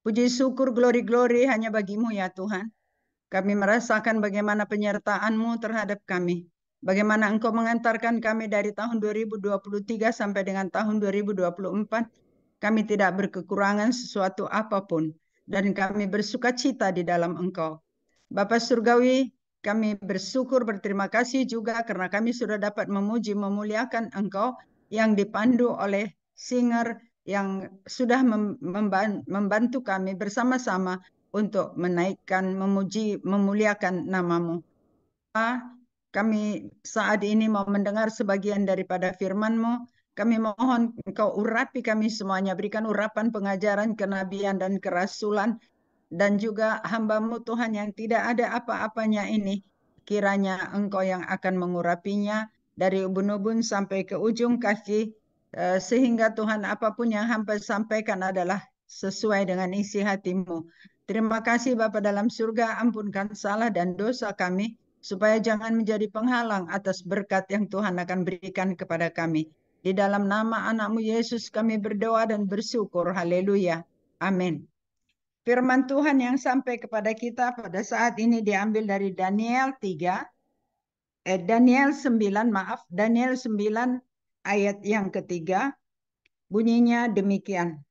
Puji syukur, glory hanya bagimu ya Tuhan. Kami merasakan bagaimana penyertaan-Mu terhadap kami. Bagaimana Engkau mengantarkan kami dari tahun 2023 sampai dengan tahun 2024. Kami tidak berkekurangan sesuatu apapun. Dan kami bersukacita di dalam Engkau. Bapa Surgawi, kami bersyukur berterima kasih juga karena kami sudah dapat memuji memuliakan Engkau yang dipandu oleh singer yang sudah membantu kami bersama-sama untuk menaikkan, memuji, memuliakan nama-Mu. Kami saat ini mau mendengar sebagian daripada firman-Mu. Kami mohon Engkau urapi kami semuanya, berikan urapan pengajaran, kenabian, dan kerasulan, dan juga hamba-Mu Tuhan yang tidak ada apa-apanya ini. Kiranya Engkau yang akan mengurapinya dari ubun-ubun sampai ke ujung kaki, sehingga Tuhan apapun yang hamba sampaikan adalah sesuai dengan isi hati-Mu. Terima kasih Bapa dalam surga, ampunkan salah dan dosa kami, supaya jangan menjadi penghalang atas berkat yang Tuhan akan berikan kepada kami. Di dalam nama anak-Mu Yesus kami berdoa dan bersyukur. Haleluya. Amin. Firman Tuhan yang sampai kepada kita pada saat ini diambil dari Daniel 9 ayat yang ketiga. Bunyinya demikian.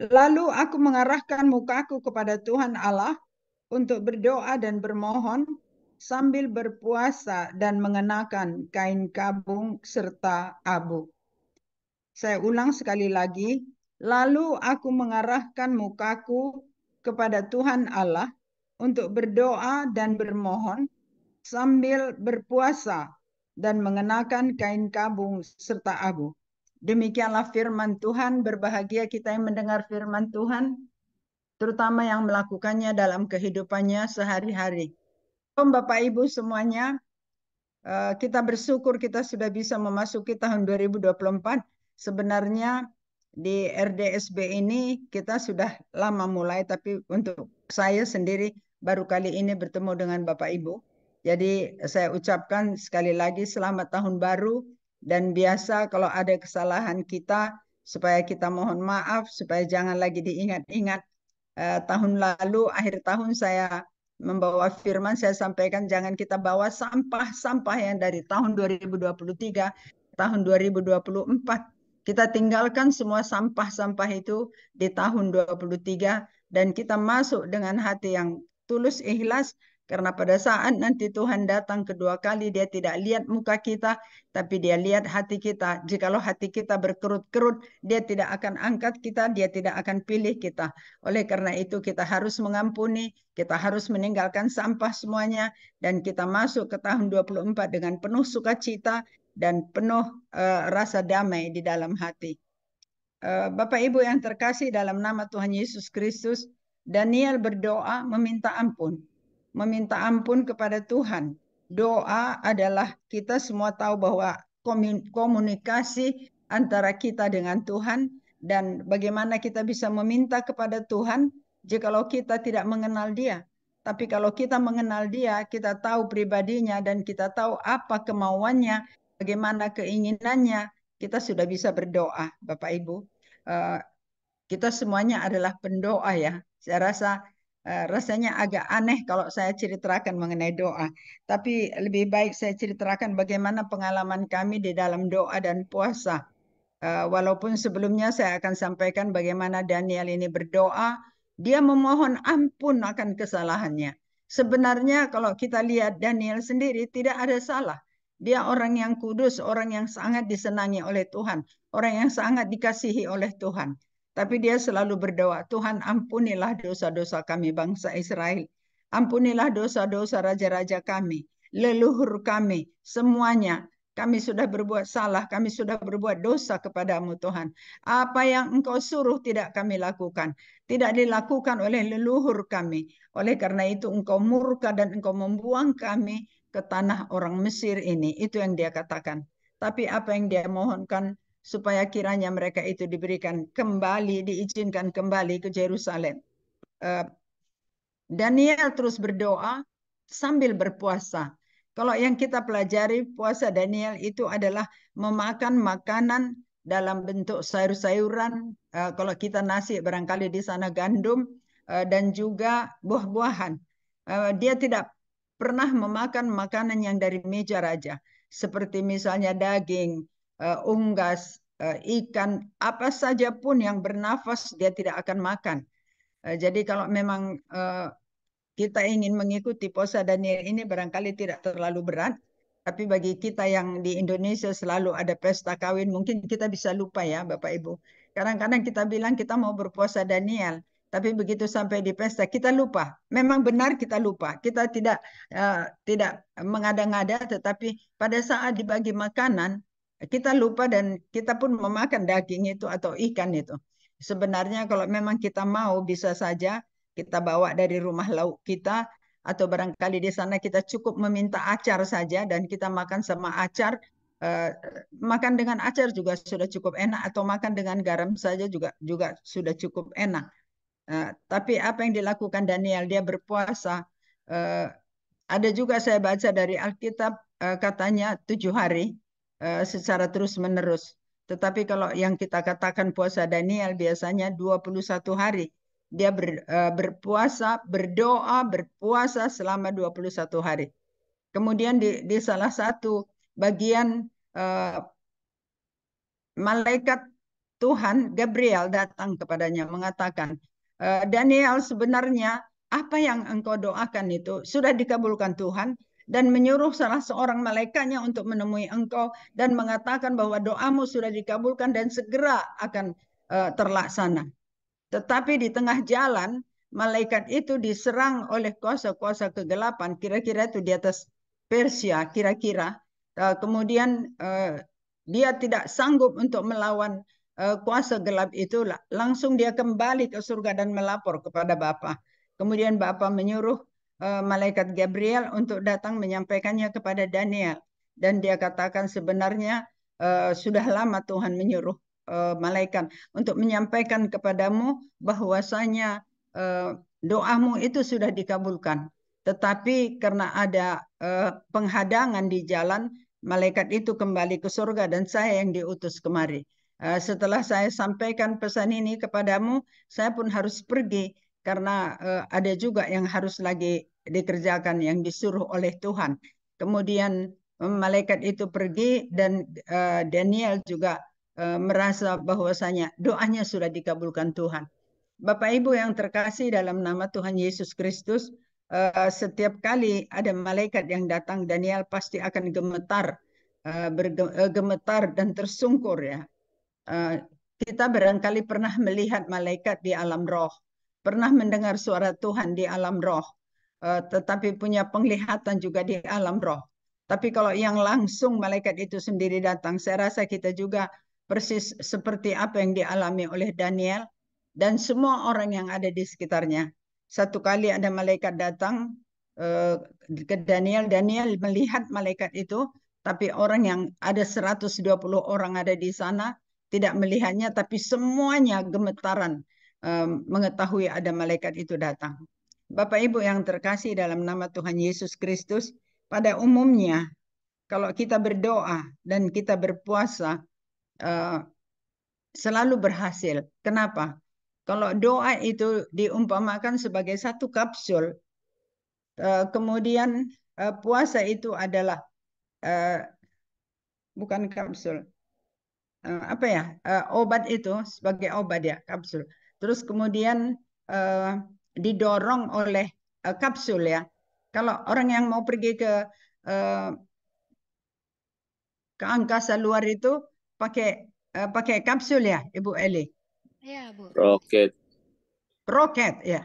Lalu aku mengarahkan mukaku kepada Tuhan Allah untuk berdoa dan bermohon sambil berpuasa dan mengenakan kain kabung serta abu. Saya ulang sekali lagi. Lalu aku mengarahkan mukaku kepada Tuhan Allah untuk berdoa dan bermohon sambil berpuasa dan mengenakan kain kabung serta abu. Demikianlah firman Tuhan. Berbahagia kita yang mendengar firman Tuhan, terutama yang melakukannya dalam kehidupannya sehari-hari. Bapak Ibu semuanya, kita bersyukur kita sudah bisa memasuki tahun 2024. Sebenarnya di RDSB ini kita sudah lama mulai, tapi untuk saya sendiri baru kali ini bertemu dengan Bapak Ibu. Jadi saya ucapkan sekali lagi selamat tahun baru, dan biasa kalau ada kesalahan kita supaya kita mohon maaf, supaya jangan lagi diingat-ingat. Tahun lalu akhir tahun saya membawa firman, saya sampaikan jangan kita bawa sampah-sampah yang dari tahun 2023, tahun 2024. Kita tinggalkan semua sampah-sampah itu di tahun 2023 dan kita masuk dengan hati yang tulus ikhlas, karena pada saat nanti Tuhan datang kedua kali, dia tidak lihat muka kita, tapi dia lihat hati kita. Jikalau hati kita berkerut-kerut, dia tidak akan angkat kita, dia tidak akan pilih kita. Oleh karena itu kita harus mengampuni, kita harus meninggalkan sampah semuanya, dan kita masuk ke tahun 24 dengan penuh sukacita dan penuh rasa damai di dalam hati. Bapak Ibu yang terkasih dalam nama Tuhan Yesus Kristus, Daniel berdoa meminta ampun. Meminta ampun kepada Tuhan. Doa adalah, kita semua tahu bahwa komunikasi antara kita dengan Tuhan, dan bagaimana kita bisa meminta kepada Tuhan jikalau kita tidak mengenal Dia. Tapi kalau kita mengenal Dia, kita tahu pribadinya dan kita tahu apa kemauannya, bagaimana keinginannya, kita sudah bisa berdoa, Bapak Ibu. Kita semuanya adalah pendoa ya. Saya rasa rasanya agak aneh kalau saya ceritakan mengenai doa. Tapi lebih baik saya ceritakan bagaimana pengalaman kami di dalam doa dan puasa. Walaupun sebelumnya saya akan sampaikan bagaimana Daniel ini berdoa, dia memohon ampun akan kesalahannya. Sebenarnya kalau kita lihat Daniel sendiri tidak ada salah. Dia orang yang kudus, orang yang sangat disenangi oleh Tuhan, orang yang sangat dikasihi oleh Tuhan. Tapi dia selalu berdoa, Tuhan ampunilah dosa-dosa kami bangsa Israel. Ampunilah dosa-dosa raja-raja kami, leluhur kami, semuanya. Kami sudah berbuat salah, kami sudah berbuat dosa kepadamu Tuhan. Apa yang Engkau suruh tidak kami lakukan. Tidak dilakukan oleh leluhur kami. Oleh karena itu Engkau murka dan Engkau membuang kami ke tanah orang Mesir ini. Itu yang dia katakan. Tapi apa yang dia mohonkan, supaya kiranya mereka itu diberikan kembali, diizinkan kembali ke Yerusalem. Daniel terus berdoa sambil berpuasa. Kalau yang kita pelajari, puasa Daniel itu adalah memakan makanan dalam bentuk sayur-sayuran, kalau kita nasi barangkali di sana gandum dan juga buah-buahan. Dia tidak pernah memakan makanan yang dari meja raja, seperti misalnya daging, unggas, ikan, apa saja pun yang bernafas dia tidak akan makan. Jadi kalau memang kita ingin mengikuti puasa Daniel ini barangkali tidak terlalu berat, tapi bagi kita yang di Indonesia selalu ada pesta kawin, mungkin kita bisa lupa ya Bapak Ibu. Kadang-kadang kita bilang kita mau berpuasa Daniel, tapi begitu sampai di pesta kita lupa. Memang benar kita lupa. Kita tidak mengada-ngada, tetapi pada saat dibagi makanan kita lupa dan kita pun memakan daging itu atau ikan itu. Sebenarnya kalau memang kita mau bisa saja kita bawa dari rumah lauk kita, atau barangkali di sana kita cukup meminta acar saja dan kita makan sama acar. Eh, Makan dengan acar juga sudah cukup enak, atau makan dengan garam saja juga sudah cukup enak. Tapi apa yang dilakukan Daniel, dia berpuasa. Eh, ada juga saya baca dari Alkitab katanya 7 hari secara terus menerus. Tetapi kalau yang kita katakan puasa Daniel biasanya 21 hari. Dia berpuasa, berdoa, berpuasa selama 21 hari. Kemudian di salah satu bagian eh, malaikat Tuhan Gabriel datang kepadanya mengatakan, Daniel, sebenarnya apa yang engkau doakan itu sudah dikabulkan Tuhan, dan menyuruh salah seorang malaikatnya untuk menemui engkau dan mengatakan bahwa doamu sudah dikabulkan dan segera akan terlaksana. Tetapi di tengah jalan, malaikat itu diserang oleh kuasa-kuasa kegelapan, kira-kira itu di atas Persia, kira-kira. Kemudian dia tidak sanggup untuk melawan kuasa gelap itu, langsung dia kembali ke surga dan melapor kepada Bapa. Kemudian Bapa menyuruh malaikat Gabriel untuk datang menyampaikannya kepada Daniel. Dan dia katakan sebenarnya sudah lama Tuhan menyuruh malaikat untuk menyampaikan kepadamu bahwasanya doamu itu sudah dikabulkan. Tetapi karena ada penghadangan di jalan, malaikat itu kembali ke surga dan saya yang diutus kemari. Setelah saya sampaikan pesan ini kepadamu, saya pun harus pergi karena ada juga yang harus lagi dikerjakan yang disuruh oleh Tuhan. Kemudian malaikat itu pergi dan Daniel juga merasa bahwasanya doanya sudah dikabulkan Tuhan. Bapak Ibu yang terkasih dalam nama Tuhan Yesus Kristus, setiap kali ada malaikat yang datang, Daniel pasti akan gemetar, gemetar dan tersungkur ya. Eh, Kita barangkali pernah melihat malaikat di alam roh, pernah mendengar suara Tuhan di alam roh, tetapi punya penglihatan juga di alam roh. Tapi kalau yang langsung malaikat itu sendiri datang, saya rasa kita juga persis seperti apa yang dialami oleh Daniel dan semua orang yang ada di sekitarnya. Satu kali ada malaikat datang eh, ke Daniel, Daniel melihat malaikat itu, tapi orang yang ada 120 orang ada di sana tidak melihatnya, tapi semuanya gemetaran mengetahui ada malaikat itu datang. Bapak Ibu yang terkasih dalam nama Tuhan Yesus Kristus, pada umumnya kalau kita berdoa dan kita berpuasa eh, selalu berhasil. Kenapa? Kalau doa itu diumpamakan sebagai satu kapsul, kemudian puasa itu adalah eh, bukan kapsul, apa ya, obat itu sebagai obat ya, kapsul. Terus kemudian eh, didorong oleh kapsul ya. Kalau orang yang mau pergi eh, ke angkasa luar itu pakai pakai kapsul ya, Ibu Eli. Iya, Bu. Roket. Roket ya.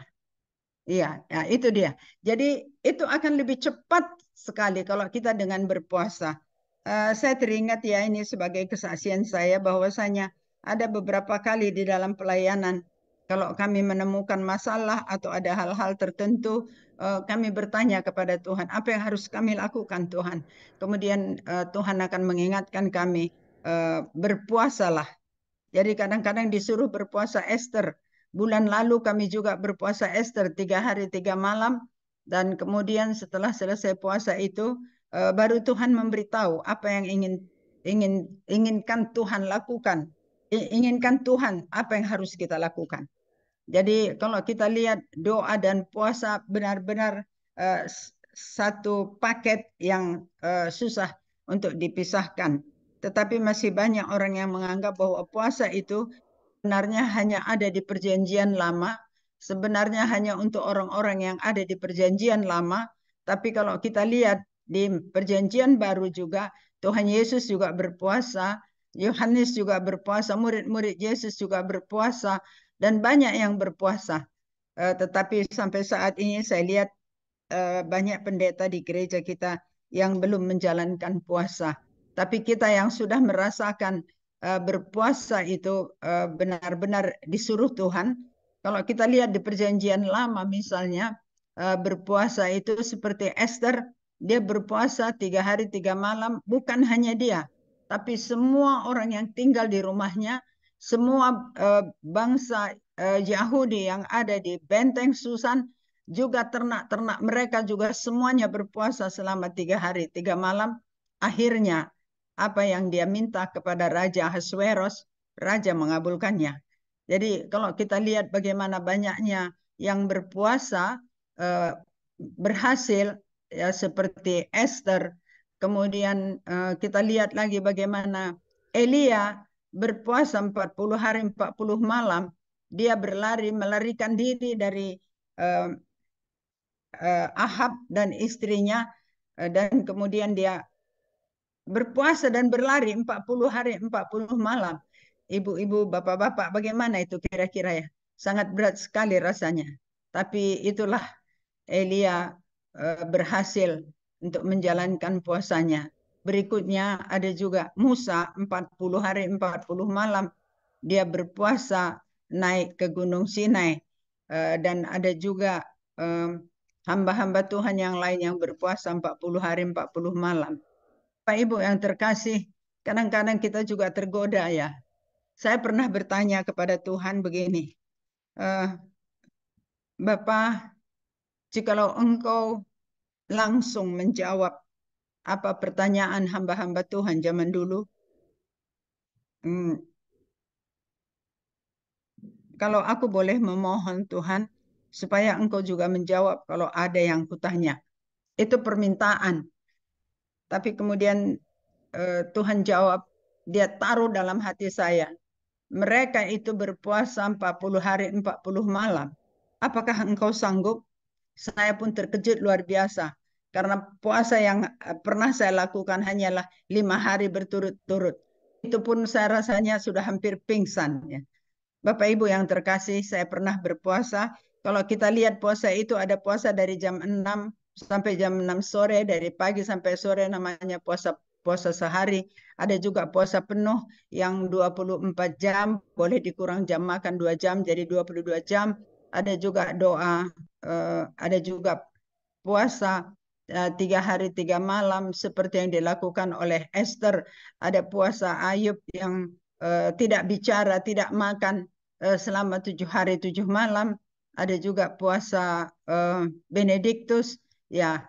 Iya, ya itu dia. Jadi itu akan lebih cepat sekali kalau kita dengan berpuasa. Saya teringat ya ini sebagai kesaksian saya bahwasanya ada beberapa kali di dalam pelayanan kalau kami menemukan masalah atau ada hal-hal tertentu, kami bertanya kepada Tuhan, apa yang harus kami lakukan Tuhan? Kemudian Tuhan akan mengingatkan kami, berpuasalah. Jadi kadang-kadang disuruh berpuasa Esther. Bulan lalu kami juga berpuasa Esther 3 hari 3 malam. Dan kemudian setelah selesai puasa itu, baru Tuhan memberitahu apa yang inginkan Tuhan lakukan inginkan Tuhan, apa yang harus kita lakukan. Jadi kalau kita lihat doa dan puasa benar-benar satu paket yang susah untuk dipisahkan. Tetapi masih banyak orang yang menganggap bahwa puasa itu sebenarnya hanya ada di perjanjian lama, sebenarnya hanya untuk orang-orang yang ada di perjanjian lama. Tapi kalau kita lihat di perjanjian baru juga, Tuhan Yesus juga berpuasa, Yohanes juga berpuasa, murid-murid Yesus juga berpuasa, dan banyak yang berpuasa. Tetapi sampai saat ini saya lihat banyak pendeta di gereja kita yang belum menjalankan puasa. Tapi kita yang sudah merasakan berpuasa itu benar-benar disuruh Tuhan. Kalau kita lihat di perjanjian lama misalnya, berpuasa itu seperti Esther, dia berpuasa 3 hari 3 malam, bukan hanya dia, tapi semua orang yang tinggal di rumahnya, semua bangsa Yahudi yang ada di Benteng Susan, juga ternak-ternak mereka juga semuanya berpuasa selama 3 hari 3 malam. Akhirnya apa yang dia minta kepada Raja Ahasveros, Raja mengabulkannya. Jadi kalau kita lihat bagaimana banyaknya yang berpuasa berhasil, ya seperti Esther. Kemudian kita lihat lagi bagaimana Elia berpuasa 40 hari 40 malam. Dia melarikan diri dari uh, Ahab dan istrinya, dan kemudian dia berpuasa dan berlari 40 hari 40 malam. Ibu-ibu, bapak-bapak, bagaimana itu kira-kira ya? Sangat berat sekali rasanya. Tapi itulah Elia berhasil untuk menjalankan puasanya. Berikutnya ada juga Musa 40 hari 40 malam. Dia berpuasa naik ke Gunung Sinai. Dan ada juga hamba-hamba Tuhan yang lain yang berpuasa 40 hari 40 malam. Pak Ibu yang terkasih, kadang-kadang kita juga tergoda ya. Saya pernah bertanya kepada Tuhan begini, eh, Bapak, jikalau Engkau langsung menjawab apa pertanyaan hamba-hamba Tuhan zaman dulu, hmm, kalau aku boleh memohon Tuhan, supaya Engkau juga menjawab kalau ada yang kutanya. Itu permintaan. Tapi kemudian Tuhan jawab, dia taruh dalam hati saya. Mereka itu berpuasa 40 hari 40 malam. Apakah engkau sanggup? Saya pun terkejut luar biasa. Karena puasa yang pernah saya lakukan hanyalah 5 hari berturut-turut. Itu pun saya rasanya sudah hampir pingsan. Ya. Bapak Ibu yang terkasih, saya pernah berpuasa. Kalau kita lihat puasa itu ada puasa dari jam 6 sampai jam 6 sore, dari pagi sampai sore namanya puasa puasa sehari. Ada juga puasa penuh yang 24 jam, boleh dikurang jam makan 2 jam jadi 22 jam. Ada juga doa, ada juga puasa 3 hari 3 malam seperti yang dilakukan oleh Esther. Ada puasa Ayub yang tidak bicara, tidak makan selama 7 hari 7 malam. Ada juga puasa Benediktus, ya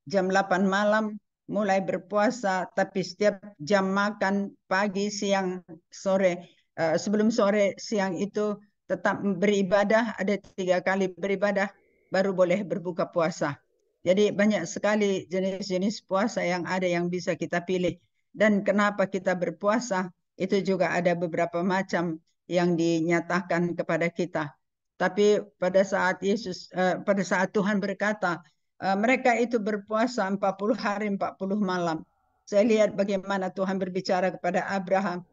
jam 8 malam mulai berpuasa, tapi setiap jam makan pagi, siang, sore, sebelum sore, siang itu tetap beribadah, ada 3 kali beribadah, baru boleh berbuka puasa. Jadi banyak sekali jenis-jenis puasa yang ada yang bisa kita pilih. Dan kenapa kita berpuasa, itu juga ada beberapa macam yang dinyatakan kepada kita. Tapi pada saat Tuhan berkata, mereka itu berpuasa 40 hari 40 malam. Saya lihat bagaimana Tuhan berbicara kepada Abraham.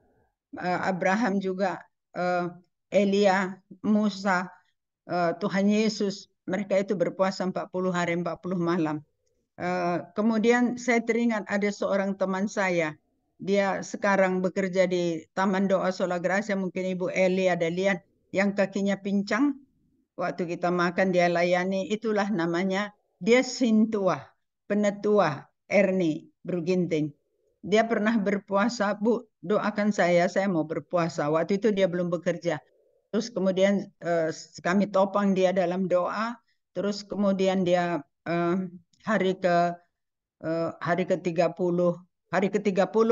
Abraham juga, Elia, Musa, Tuhan Yesus. Mereka itu berpuasa 40 hari 40 malam. Kemudian saya teringat ada seorang teman saya. Dia sekarang bekerja di Taman Doa Sola Gracia. Mungkin Ibu Eli ada lihat yang kakinya pincang. Waktu kita makan dia layani. Itulah namanya. Dia Sintua, Penetua Erni Bruginting. Dia pernah berpuasa. Bu, doakan saya mau berpuasa. Waktu itu dia belum bekerja. Terus kemudian kami topang dia dalam doa. Terus kemudian dia hari ke hari ke-30, hari ke-30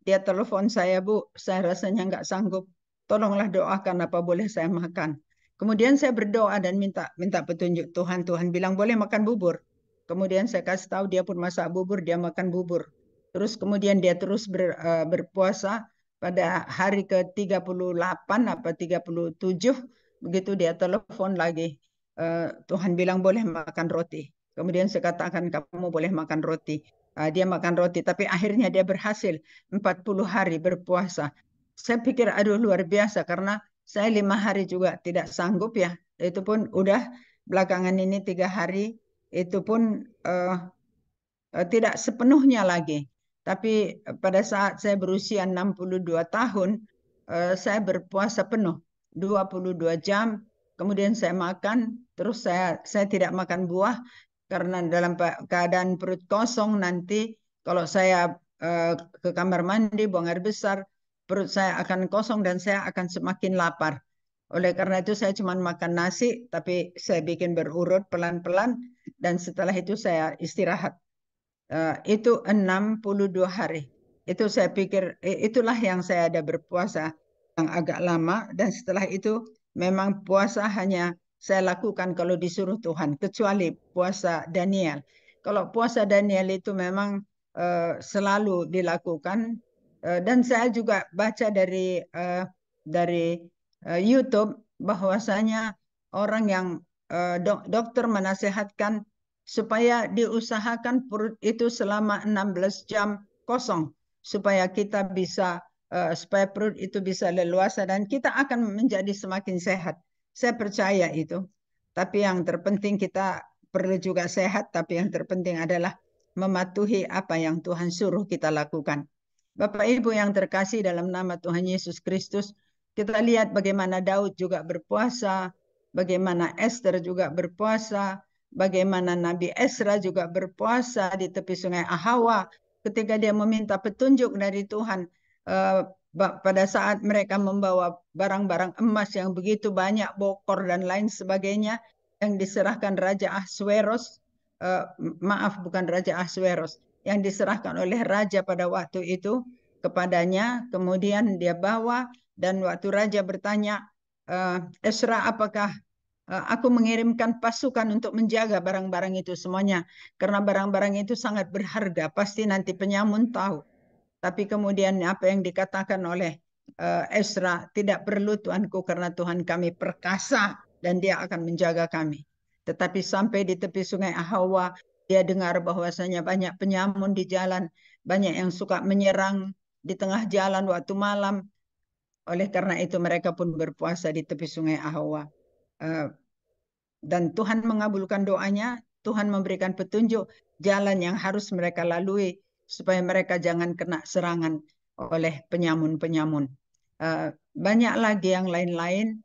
dia telepon saya, Bu, saya rasanya nggak sanggup. tolonglah doakan apa boleh saya makan. Kemudian saya berdoa dan minta petunjuk Tuhan. Tuhan bilang boleh makan bubur. Kemudian saya kasih tahu dia pun masak bubur, dia makan bubur. Terus kemudian dia terus berpuasa pada hari ke-38 apa 37, begitu dia telepon lagi. Tuhan bilang boleh makan roti. Kemudian saya katakan kamu boleh makan roti. Dia makan roti, tapi akhirnya dia berhasil 40 hari berpuasa. Saya pikir aduh luar biasa karena saya 5 hari juga tidak sanggup ya. Itu pun udah belakangan ini 3 hari itu pun tidak sepenuhnya lagi. Tapi pada saat saya berusia 62 tahun, saya berpuasa penuh 22 jam. Kemudian saya makan, terus saya tidak makan buah karena dalam keadaan perut kosong nanti kalau saya ke kamar mandi buang air besar, perut saya akan kosong dan saya akan semakin lapar. Oleh karena itu saya cuma makan nasi, tapi saya bikin berurut pelan-pelan dan setelah itu saya istirahat. Itu 62 hari. Itu saya pikir itulah yang saya ada berpuasa yang agak lama dan setelah itu memang puasa hanya saya lakukan kalau disuruh Tuhan kecuali puasa Daniel. Kalau puasa Daniel itu memang selalu dilakukan dan saya juga baca dari YouTube bahwasanya orang yang dokter menasehatkan supaya diusahakan perut itu selama 16 jam kosong supaya kita bisa supaya perut itu bisa leluasa dan kita akan menjadi semakin sehat. Saya percaya itu. Tapi yang terpenting kita perlu juga sehat, tapi yang terpenting adalah mematuhi apa yang Tuhan suruh kita lakukan. Bapak Ibu yang terkasih dalam nama Tuhan Yesus Kristus, kita lihat bagaimana Daud juga berpuasa, bagaimana Esther juga berpuasa, bagaimana Nabi Esra juga berpuasa di tepi sungai Ahawa ketika dia meminta petunjuk dari Tuhan pada saat mereka membawa barang-barang emas yang begitu banyak, bokor dan lain sebagainya yang diserahkan Raja Ahasveros, maaf bukan Raja Ahasveros, yang diserahkan oleh raja pada waktu itu kepadanya, kemudian dia bawa dan waktu raja bertanya, Esra apakah aku mengirimkan pasukan untuk menjaga barang-barang itu semuanya. Karena barang-barang itu sangat berharga. Pasti nanti penyamun tahu. Tapi kemudian apa yang dikatakan oleh Esra, tidak perlu Tuanku karena Tuhan kami perkasa dan dia akan menjaga kami. Tetapi sampai di tepi sungai Ahawa, dia dengar bahwasanya banyak penyamun di jalan. Banyak yang suka menyerang di tengah jalan waktu malam. Oleh karena itu mereka pun berpuasa di tepi sungai Ahawa. Uh, dan Tuhan mengabulkan doanya, Tuhan memberikan petunjuk jalan yang harus mereka lalui supaya mereka jangan kena serangan oleh penyamun-penyamun. Banyak lagi yang lain-lain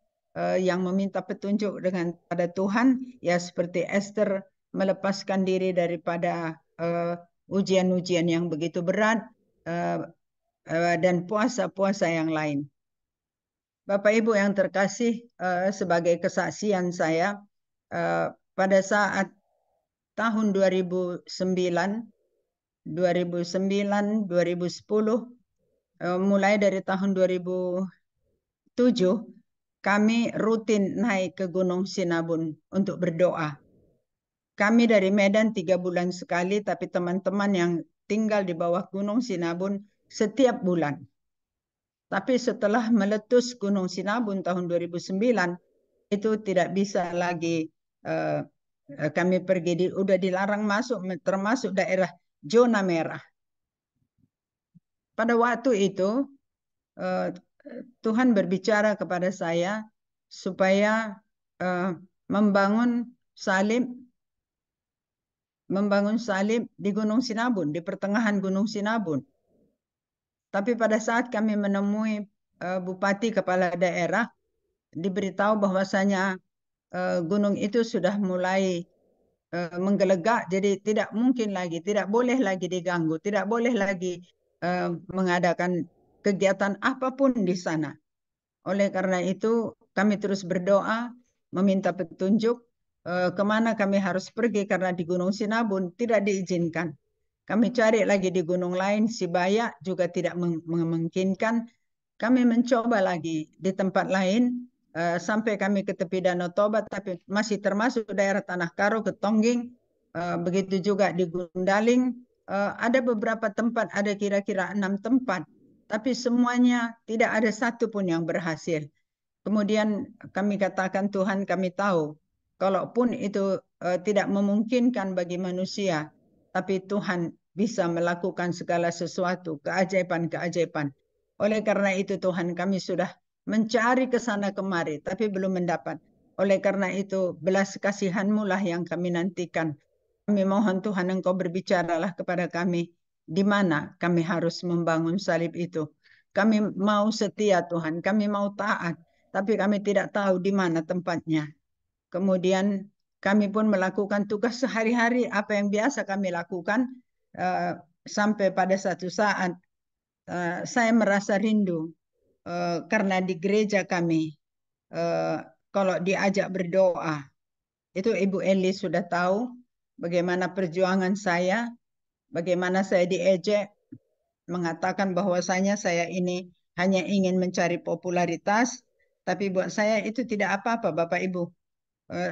yang meminta petunjuk pada Tuhan, ya seperti Esther melepaskan diri daripada ujian-ujian yang begitu berat dan puasa-puasa yang lain. Bapak Ibu yang terkasih, sebagai kesaksian saya, pada saat tahun 2009, 2010, mulai dari tahun 2007, kami rutin naik ke Gunung Sinabun untuk berdoa. Kami dari Medan 3 bulan sekali, tapi teman-teman yang tinggal di bawah Gunung Sinabun setiap bulan. Tapi setelah meletus Gunung Sinabun tahun 2009, itu tidak bisa lagi kami pergi, udah dilarang masuk, termasuk daerah zona merah. Pada waktu itu Tuhan berbicara kepada saya supaya membangun salib di Gunung Sinabun, di pertengahan Gunung Sinabun. Tapi pada saat kami menemui bupati kepala daerah, diberitahu bahwasanya gunung itu sudah mulai menggelegak, jadi tidak mungkin lagi, tidak boleh lagi diganggu, tidak boleh lagi mengadakan kegiatan apapun di sana. Oleh karena itu kami terus berdoa, meminta petunjuk kemana kami harus pergi karena di Gunung Sinabun tidak diizinkan. Kami cari lagi di gunung lain, Sibaya juga tidak memungkinkan. kami mencoba lagi di tempat lain sampai kami ke tepi Danau Toba, tapi masih termasuk daerah Tanah Karo, Ketongging, begitu juga di Gundaling. Ada beberapa tempat, ada kira-kira 6 tempat, tapi semuanya tidak ada satu pun yang berhasil. Kemudian kami katakan, Tuhan, kami tahu, kalaupun itu tidak memungkinkan bagi manusia, tapi Tuhan bisa melakukan segala sesuatu, keajaiban-keajaiban. Oleh karena itu Tuhan, kami sudah mencari ke sana kemari, tapi belum mendapat. Oleh karena itu, belas kasihan-Mu lah yang kami nantikan. Kami mohon Tuhan, Engkau berbicaralah kepada kami, di mana kami harus membangun salib itu. Kami mau setia Tuhan, kami mau taat, tapi kami tidak tahu di mana tempatnya. Kemudian kami pun melakukan tugas sehari-hari apa yang biasa kami lakukan, sampai pada satu saat saya merasa rindu, karena di gereja kami kalau diajak berdoa, itu Ibu Eli sudah tahu bagaimana perjuangan saya, bagaimana saya diejek, mengatakan bahwasanya saya ini hanya ingin mencari popularitas, tapi buat saya itu tidak apa-apa, Bapak Ibu.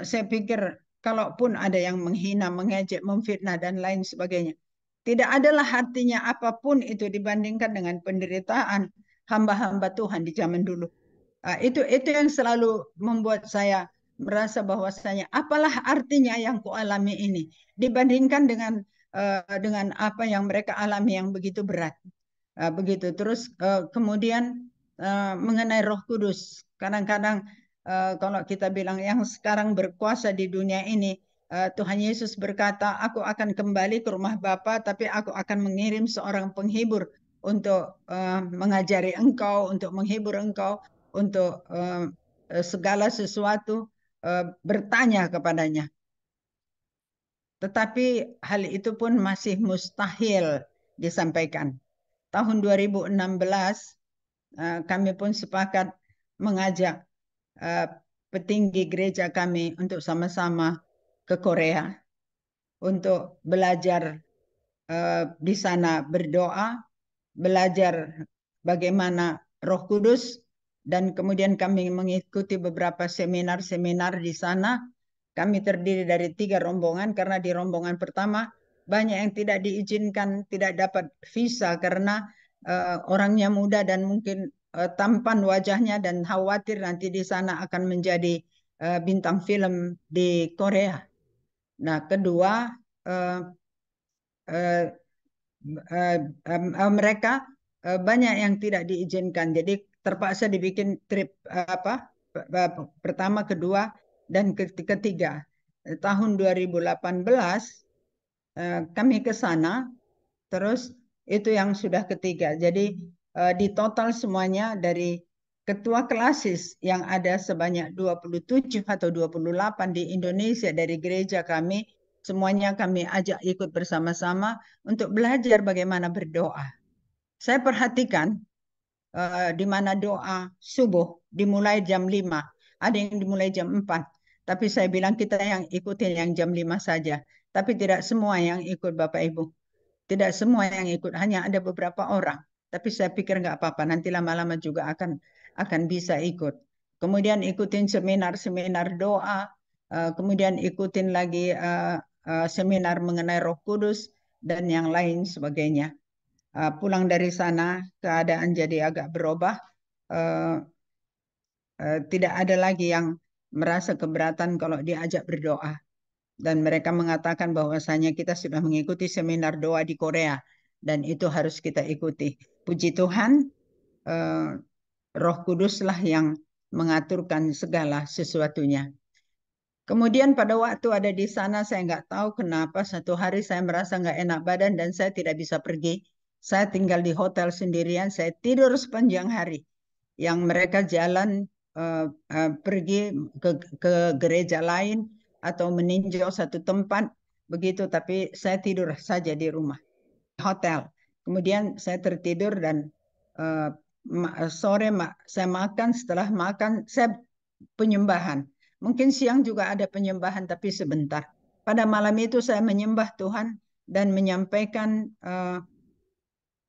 Saya pikir kalaupun ada yang menghina, mengejek, memfitnah dan lain sebagainya, tidak adalah artinya apapun itu dibandingkan dengan penderitaan hamba-hamba Tuhan di zaman dulu. Itu yang selalu membuat saya merasa bahwasanya apalah artinya yang kualami ini dibandingkan dengan apa yang mereka alami yang begitu berat. Begitu. Terus kemudian mengenai Roh Kudus, kadang-kadang kalau kita bilang yang sekarang berkuasa di dunia ini, Tuhan Yesus berkata, aku akan kembali ke rumah Bapa, tapi aku akan mengirim seorang penghibur untuk mengajari engkau, untuk menghibur engkau, untuk segala sesuatu bertanya kepadanya. Tetapi hal itu pun masih mustahil disampaikan. Tahun 2016 kami pun sepakat mengajak petinggi gereja kami untuk sama-sama ke Korea untuk belajar di sana berdoa, belajar bagaimana Roh Kudus, dan kemudian kami mengikuti beberapa seminar-seminar di sana. Kami terdiri dari 3 rombongan karena di rombongan pertama banyak yang tidak diizinkan, tidak dapat visa karena orangnya muda dan mungkin tampan wajahnya dan khawatir nanti di sana akan menjadi bintang film di Korea. Nah, kedua, uh, uh, mereka banyak yang tidak diizinkan. Jadi terpaksa dibikin trip pertama, kedua, dan ketiga. Tahun 2018 kami ke sana, terus itu yang sudah ketiga. Jadi di total semuanya dari ketua klasis yang ada sebanyak 27 atau 28 di Indonesia dari gereja kami, semuanya kami ajak ikut bersama-sama untuk belajar bagaimana berdoa. Saya perhatikan di mana doa subuh dimulai jam 5, ada yang dimulai jam 4. Tapi saya bilang kita yang ikutin yang jam 5 saja. Tapi tidak semua yang ikut Bapak Ibu. Tidak semua yang ikut, hanya ada beberapa orang. Tapi saya pikir nggak apa-apa, nanti lama-lama juga akan bisa ikut. Kemudian ikutin seminar-seminar doa, kemudian ikutin lagi seminar mengenai Roh Kudus dan yang lain sebagainya. Pulang dari sana keadaan jadi agak berubah. Tidak ada lagi yang merasa keberatan kalau diajak berdoa. Dan mereka mengatakan bahwasanya kita sudah mengikuti seminar doa di Korea dan itu harus kita ikuti. Puji Tuhan, Roh Kuduslah yang mengaturkan segala sesuatunya. Kemudian pada waktu ada di sana, saya nggak tahu kenapa satu hari saya merasa nggak enak badan dan saya tidak bisa pergi. Saya tinggal di hotel sendirian, saya tidur sepanjang hari. Yang mereka jalan pergi ke gereja lain atau meninjau satu tempat, begitu. Tapi saya tidur saja di rumah, hotel. Kemudian saya tertidur dan uh, sore saya makan, setelah makan saya penyembahan. Mungkin siang juga ada penyembahan, tapi sebentar. Pada malam itu saya menyembah Tuhan dan menyampaikan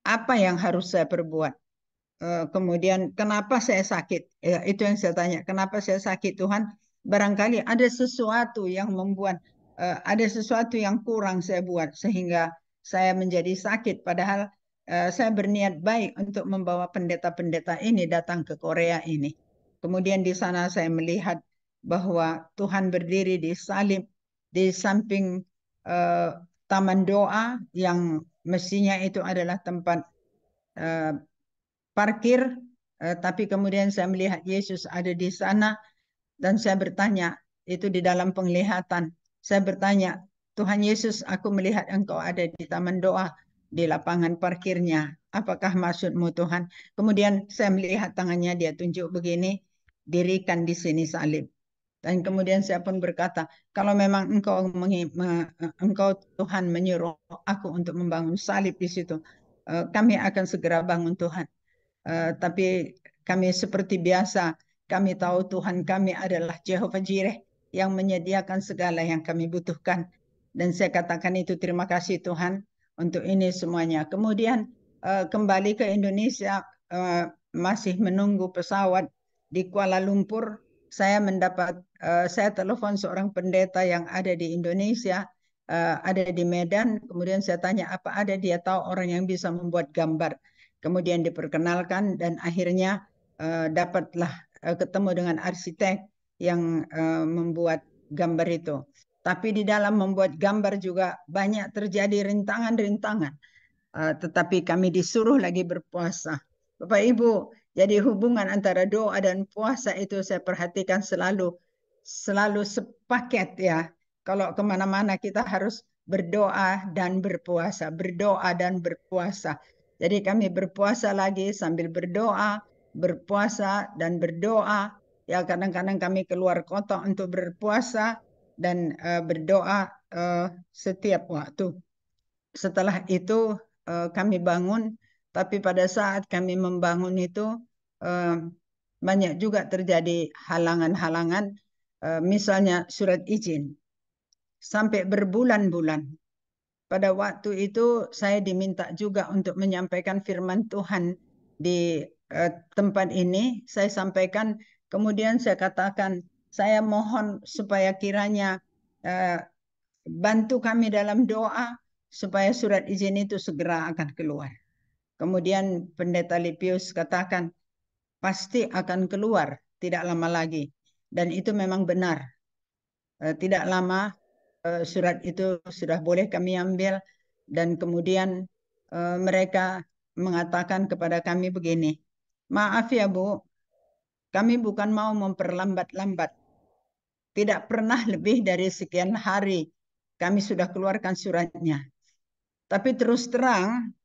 apa yang harus saya perbuat. kemudian kenapa saya sakit? Ya, itu yang saya tanya. Kenapa saya sakit Tuhan? Barangkali ada sesuatu yang membuat, ada sesuatu yang kurang saya buat sehingga saya menjadi sakit. Padahal saya berniat baik untuk membawa pendeta-pendeta ini datang ke Korea ini. Kemudian di sana saya melihat bahwa Tuhan berdiri di salib di samping eh, taman doa yang mestinya itu adalah tempat eh, parkir, tapi kemudian saya melihat Yesus ada di sana dan saya bertanya, itu di dalam penglihatan. Saya bertanya, Tuhan Yesus, aku melihat Engkau ada di taman doa, di lapangan parkirnya. Apakah maksudmu Tuhan? Kemudian saya melihat tangannya, dia tunjuk begini, dirikan di sini salib. Dan kemudian saya pun berkata, kalau memang engkau Tuhan menyuruh aku untuk membangun salib di situ, kami akan segera bangun Tuhan. Tapi kami seperti biasa, kami tahu Tuhan kami adalah Jehovah Jireh yang menyediakan segala yang kami butuhkan. Dan saya katakan itu terima kasih Tuhan untuk ini semuanya. Kemudian kembali ke Indonesia, masih menunggu pesawat di Kuala Lumpur. Saya telepon seorang pendeta yang ada di Indonesia, ada di Medan. Kemudian saya tanya apa ada dia tahu orang yang bisa membuat gambar. Kemudian diperkenalkan dan akhirnya dapatlah ketemu dengan arsitek yang membuat gambar itu. Tapi di dalam membuat gambar juga banyak terjadi rintangan-rintangan. Tetapi kami disuruh lagi berpuasa. Bapak Ibu, jadi hubungan antara doa dan puasa itu saya perhatikan selalu sepaket ya. Kalau kemana-mana kita harus berdoa dan berpuasa, berdoa dan berpuasa. Jadi kami berpuasa lagi sambil berdoa, berpuasa dan berdoa. Ya kadang-kadang kami keluar kota untuk berpuasa dan berdoa setiap waktu. Setelah itu kami bangun, tapi pada saat kami membangun itu eh, banyak juga terjadi halangan-halangan, misalnya surat izin sampai berbulan-bulan. Pada waktu itu saya diminta juga untuk menyampaikan firman Tuhan di tempat ini. Saya sampaikan, kemudian saya katakan, saya mohon supaya kiranya eh, bantu kami dalam doa supaya surat izin itu segera akan keluar. Kemudian Pendeta Lipius katakan, pasti akan keluar tidak lama lagi. Dan itu memang benar. Tidak lama surat itu sudah boleh kami ambil dan kemudian mereka mengatakan kepada kami begini, maaf ya Bu, kami bukan mau memperlambat-lambat. Tidak pernah lebih dari sekian hari kami sudah keluarkan suratnya. Tapi terus terang,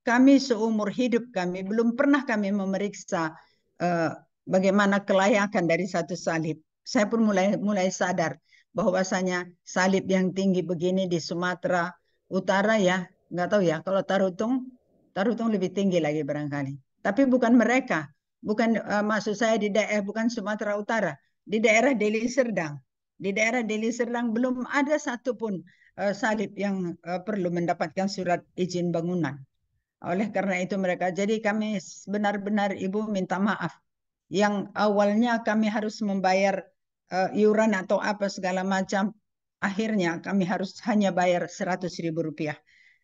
kami seumur hidup kami belum pernah kami memeriksa uh, bagaimana kelayakan dari satu salib. Saya pun mulai sadar bahwasanya salib yang tinggi begini di Sumatera Utara ya, nggak tahu ya. Kalau Tarutung lebih tinggi lagi barangkali. Tapi bukan mereka, bukan maksud saya di daerah bukan Sumatera Utara, di daerah Deli Serdang. Di daerah Deli Serdang belum ada satupun salib yang perlu mendapatkan surat izin bangunan. Oleh karena itu mereka, jadi kami benar-benar Ibu minta maaf. Yang awalnya kami harus membayar iuran atau apa segala macam, akhirnya kami harus hanya bayar 100.000 rupiah.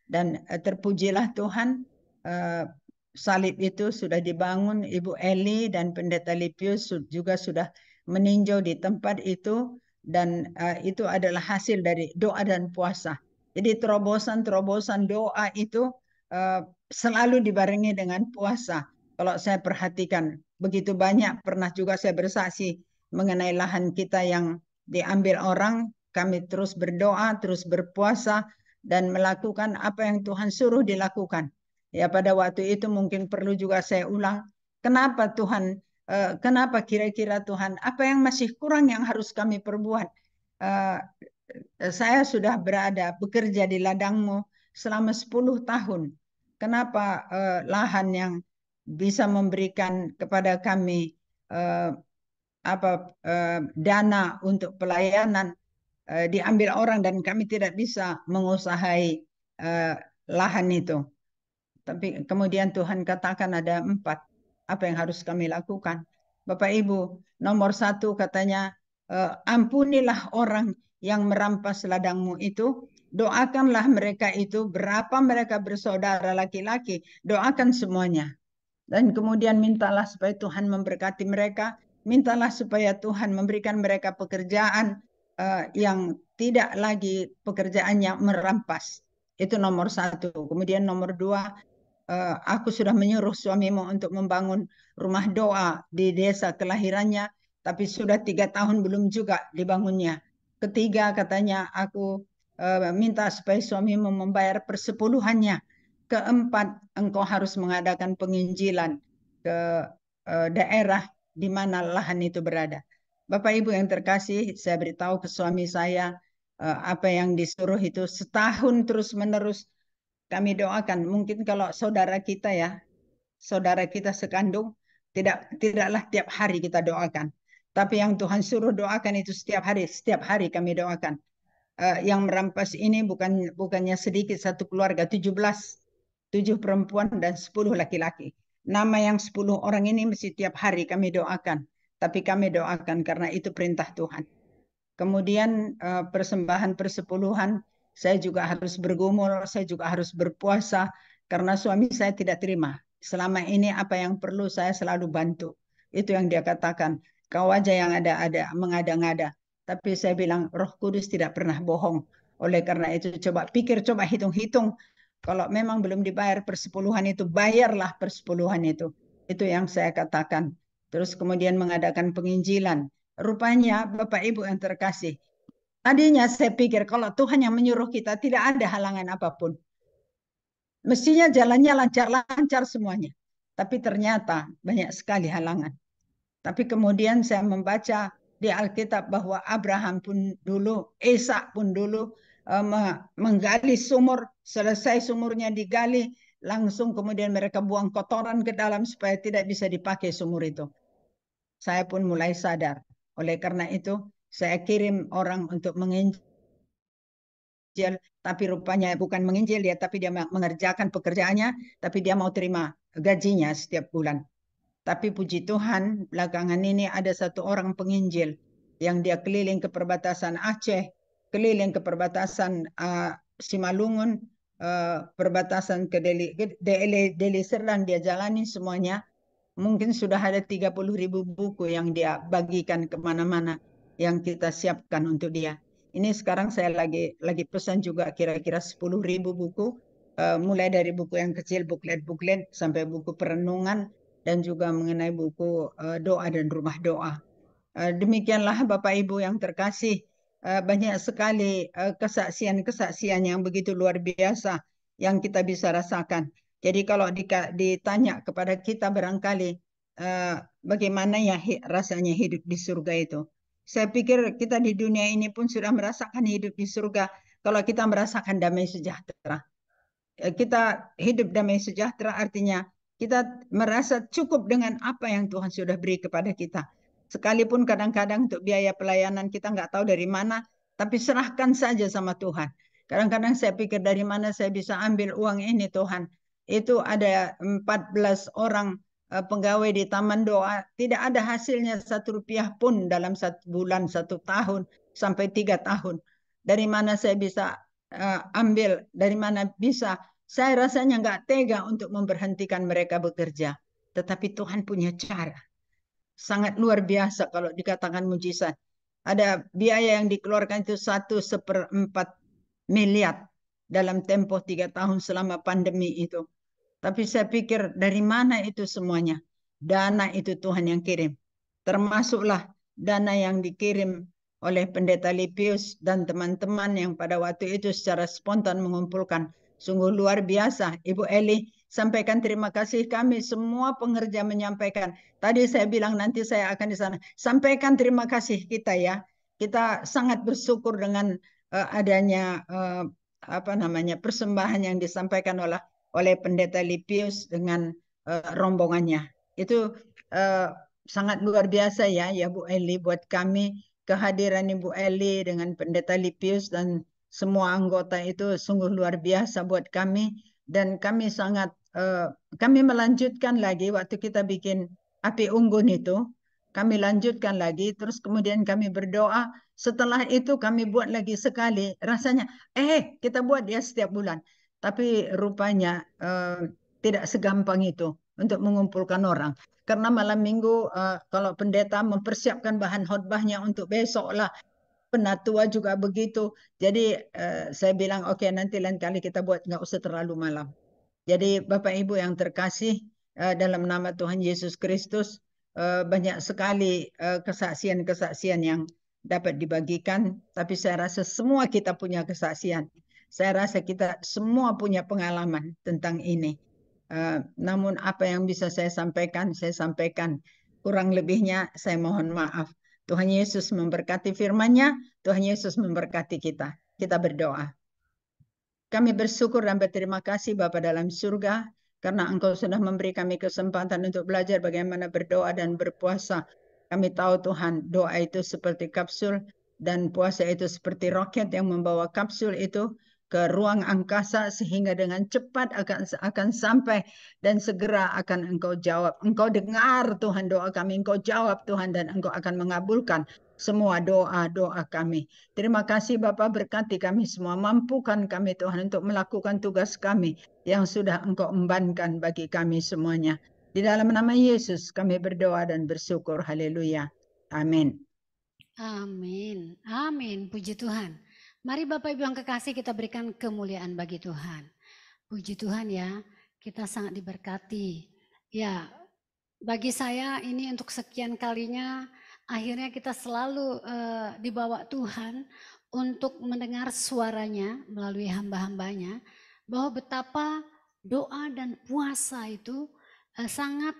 Dan terpujilah Tuhan, uh, salib itu sudah dibangun, Ibu Eli dan Pendeta Lipius juga sudah meninjau di tempat itu, dan itu adalah hasil dari doa dan puasa. Jadi terobosan-terobosan doa itu uh, selalu dibarengi dengan puasa. Kalau saya perhatikan, begitu banyak pernah juga saya bersaksi mengenai lahan kita yang diambil orang, kami terus berdoa, terus berpuasa, dan melakukan apa yang Tuhan suruh dilakukan. Ya pada waktu itu mungkin perlu juga saya ulang, kenapa Tuhan, kenapa kira-kira Tuhan, apa yang masih kurang yang harus kami perbuat? Eh, saya sudah bekerja di ladangmu selama 10 tahun. Kenapa lahan yang bisa memberikan kepada kami eh, dana untuk pelayanan diambil orang dan kami tidak bisa mengusahai lahan itu. Tapi kemudian Tuhan katakan ada 4. Apa yang harus kami lakukan? Bapak Ibu, nomor 1 katanya, ampunilah orang yang merampas ladangmu itu. Doakanlah mereka itu, berapa mereka bersaudara laki-laki, doakan semuanya. Dan kemudian mintalah supaya Tuhan memberkati mereka. Mintalah supaya Tuhan memberikan mereka pekerjaan yang tidak lagi pekerjaan yang merampas. Itu nomor 1. Kemudian nomor 2, aku sudah menyuruh suamimu untuk membangun rumah doa di desa kelahirannya, tapi sudah 3 tahun belum juga dibangunnya. Ketiga, katanya aku minta supaya suamimu membayar persepuluhannya. Keempat, engkau harus mengadakan penginjilan ke daerah di mana lahan itu berada. Bapak Ibu yang terkasih, saya beritahu ke suami saya apa yang disuruh itu setahun terus-menerus kami doakan. Mungkin kalau saudara kita ya, saudara kita sekandung, tidaklah tiap hari kita doakan. Tapi yang Tuhan suruh doakan itu setiap hari kami doakan. Yang merampas ini bukannya sedikit, satu keluarga 17, 7 perempuan dan 10 laki-laki. Nama yang 10 orang ini mesti tiap hari kami doakan. Tapi kami doakan karena itu perintah Tuhan. Kemudian persembahan persepuluhan, saya juga harus bergumul, saya juga harus berpuasa karena suami saya tidak terima. Selama ini apa yang perlu saya selalu bantu. Itu yang dia katakan. Kau aja yang ada mengada-ngada. Tapi saya bilang Roh Kudus tidak pernah bohong. Oleh karena itu coba pikir, coba hitung-hitung. Kalau memang belum dibayar persepuluhan itu, bayarlah persepuluhan itu. Itu yang saya katakan. Terus kemudian mengadakan penginjilan. Rupanya Bapak Ibu yang terkasih, tadinya saya pikir kalau Tuhan yang menyuruh kita tidak ada halangan apapun. Mestinya jalannya lancar-lancar semuanya. Tapi ternyata banyak sekali halangan. Tapi kemudian saya membaca di Alkitab bahwa Abraham pun dulu, Ishak pun dulu menggali sumur, selesai sumurnya digali, langsung kemudian mereka buang kotoran ke dalam supaya tidak bisa dipakai sumur itu. Saya pun mulai sadar. Oleh karena itu, saya kirim orang untuk menginjil, tapi rupanya bukan menginjil dia, tapi dia mengerjakan pekerjaannya, tapi dia mau terima gajinya setiap bulan. Tapi puji Tuhan, belakangan ini ada satu orang penginjil yang dia keliling ke perbatasan Aceh, keliling ke perbatasan Simalungun, perbatasan ke Deli Serdang, dia jalani semuanya. Mungkin sudah ada 30.000 buku yang dia bagikan kemana-mana yang kita siapkan untuk dia. Ini sekarang saya lagi pesan juga kira-kira 10.000 buku, mulai dari buku yang kecil, buklet-buklet, sampai buku perenungan, dan juga mengenai buku doa dan rumah doa. Demikianlah Bapak Ibu yang terkasih, banyak sekali kesaksian-kesaksian yang begitu luar biasa yang kita bisa rasakan. Jadi kalau ditanya kepada kita barangkali bagaimana ya rasanya hidup di surga itu. Saya pikir kita di dunia ini pun sudah merasakan hidup di surga kalau kita merasakan damai sejahtera. Kita hidup damai sejahtera artinya kita merasa cukup dengan apa yang Tuhan sudah beri kepada kita. Sekalipun kadang-kadang untuk biaya pelayanan kita nggak tahu dari mana, tapi serahkan saja sama Tuhan. Kadang-kadang saya pikir dari mana saya bisa ambil uang ini Tuhan. Itu ada 14 orang pegawai di Taman Doa, tidak ada hasilnya 1 rupiah pun dalam 1 bulan, 1 tahun, sampai 3 tahun. Dari mana saya bisa ambil, dari mana bisa. Saya rasanya nggak tega untuk memberhentikan mereka bekerja. Tetapi Tuhan punya cara. Sangat luar biasa kalau dikatakan mujizat. Ada biaya yang dikeluarkan itu 1/4 miliar dalam tempo 3 tahun selama pandemi itu. Tapi saya pikir dari mana itu semuanya? Dana itu Tuhan yang kirim. Termasuklah dana yang dikirim oleh Pendeta Lipius dan teman-teman yang pada waktu itu secara spontan mengumpulkan. Sungguh luar biasa. Ibu Eli, sampaikan terima kasih kami. Semua pengerja menyampaikan. Tadi saya bilang nanti saya akan di sana. Sampaikan terima kasih kita ya. Kita sangat bersyukur dengan adanya persembahan yang disampaikan oleh Pendeta Lipius dengan rombongannya. Itu sangat luar biasa ya Bu Eli buat kami. Kehadiran Ibu Eli dengan Pendeta Lipius dan semua anggota itu sungguh luar biasa buat kami. Dan kami sangat kami melanjutkan lagi waktu kita bikin api unggun itu, kami lanjutkan lagi, terus kemudian kami berdoa. Setelah itu kami buat lagi sekali. Rasanya, kita buat ya setiap bulan. Tapi rupanya tidak segampang itu untuk mengumpulkan orang. Karena malam minggu kalau pendeta mempersiapkan bahan khotbahnya untuk besok lah, penatua juga begitu. Jadi saya bilang oke, nanti lain kali kita buat, nggak usah terlalu malam. Jadi Bapak Ibu yang terkasih, dalam nama Tuhan Yesus Kristus, banyak sekali kesaksian-kesaksian yang dapat dibagikan. Tapi saya rasa semua kita punya kesaksian. Saya rasa kita semua punya pengalaman tentang ini. Namun apa yang bisa saya sampaikan, saya sampaikan. Kurang lebihnya saya mohon maaf. Tuhan Yesus memberkati firman-Nya, Tuhan Yesus memberkati kita. Kita berdoa. Kami bersyukur dan berterima kasih Bapa dalam surga, karena Engkau sudah memberi kami kesempatan untuk belajar bagaimana berdoa dan berpuasa. Kami tahu Tuhan, doa itu seperti kapsul dan puasa itu seperti roket yang membawa kapsul itu ke ruang angkasa sehingga dengan cepat akan sampai dan segera akan Engkau jawab. Engkau dengar Tuhan doa kami, Engkau jawab Tuhan, dan Engkau akan mengabulkan semua doa-doa kami. Terima kasih Bapak, berkati kami semua, mampukan kami Tuhan untuk melakukan tugas kami yang sudah Engkau embankan bagi kami semuanya. Di dalam nama Yesus kami berdoa dan bersyukur. Haleluya. Amin. Amin. Amin. Puji Tuhan. Mari Bapak Ibu yang kekasih, kita berikan kemuliaan bagi Tuhan. Puji Tuhan ya, kita sangat diberkati. Ya, bagi saya ini untuk sekian kalinya akhirnya kita selalu dibawa Tuhan untuk mendengar suaranya melalui hamba-hambanya, bahwa betapa doa dan puasa itu sangat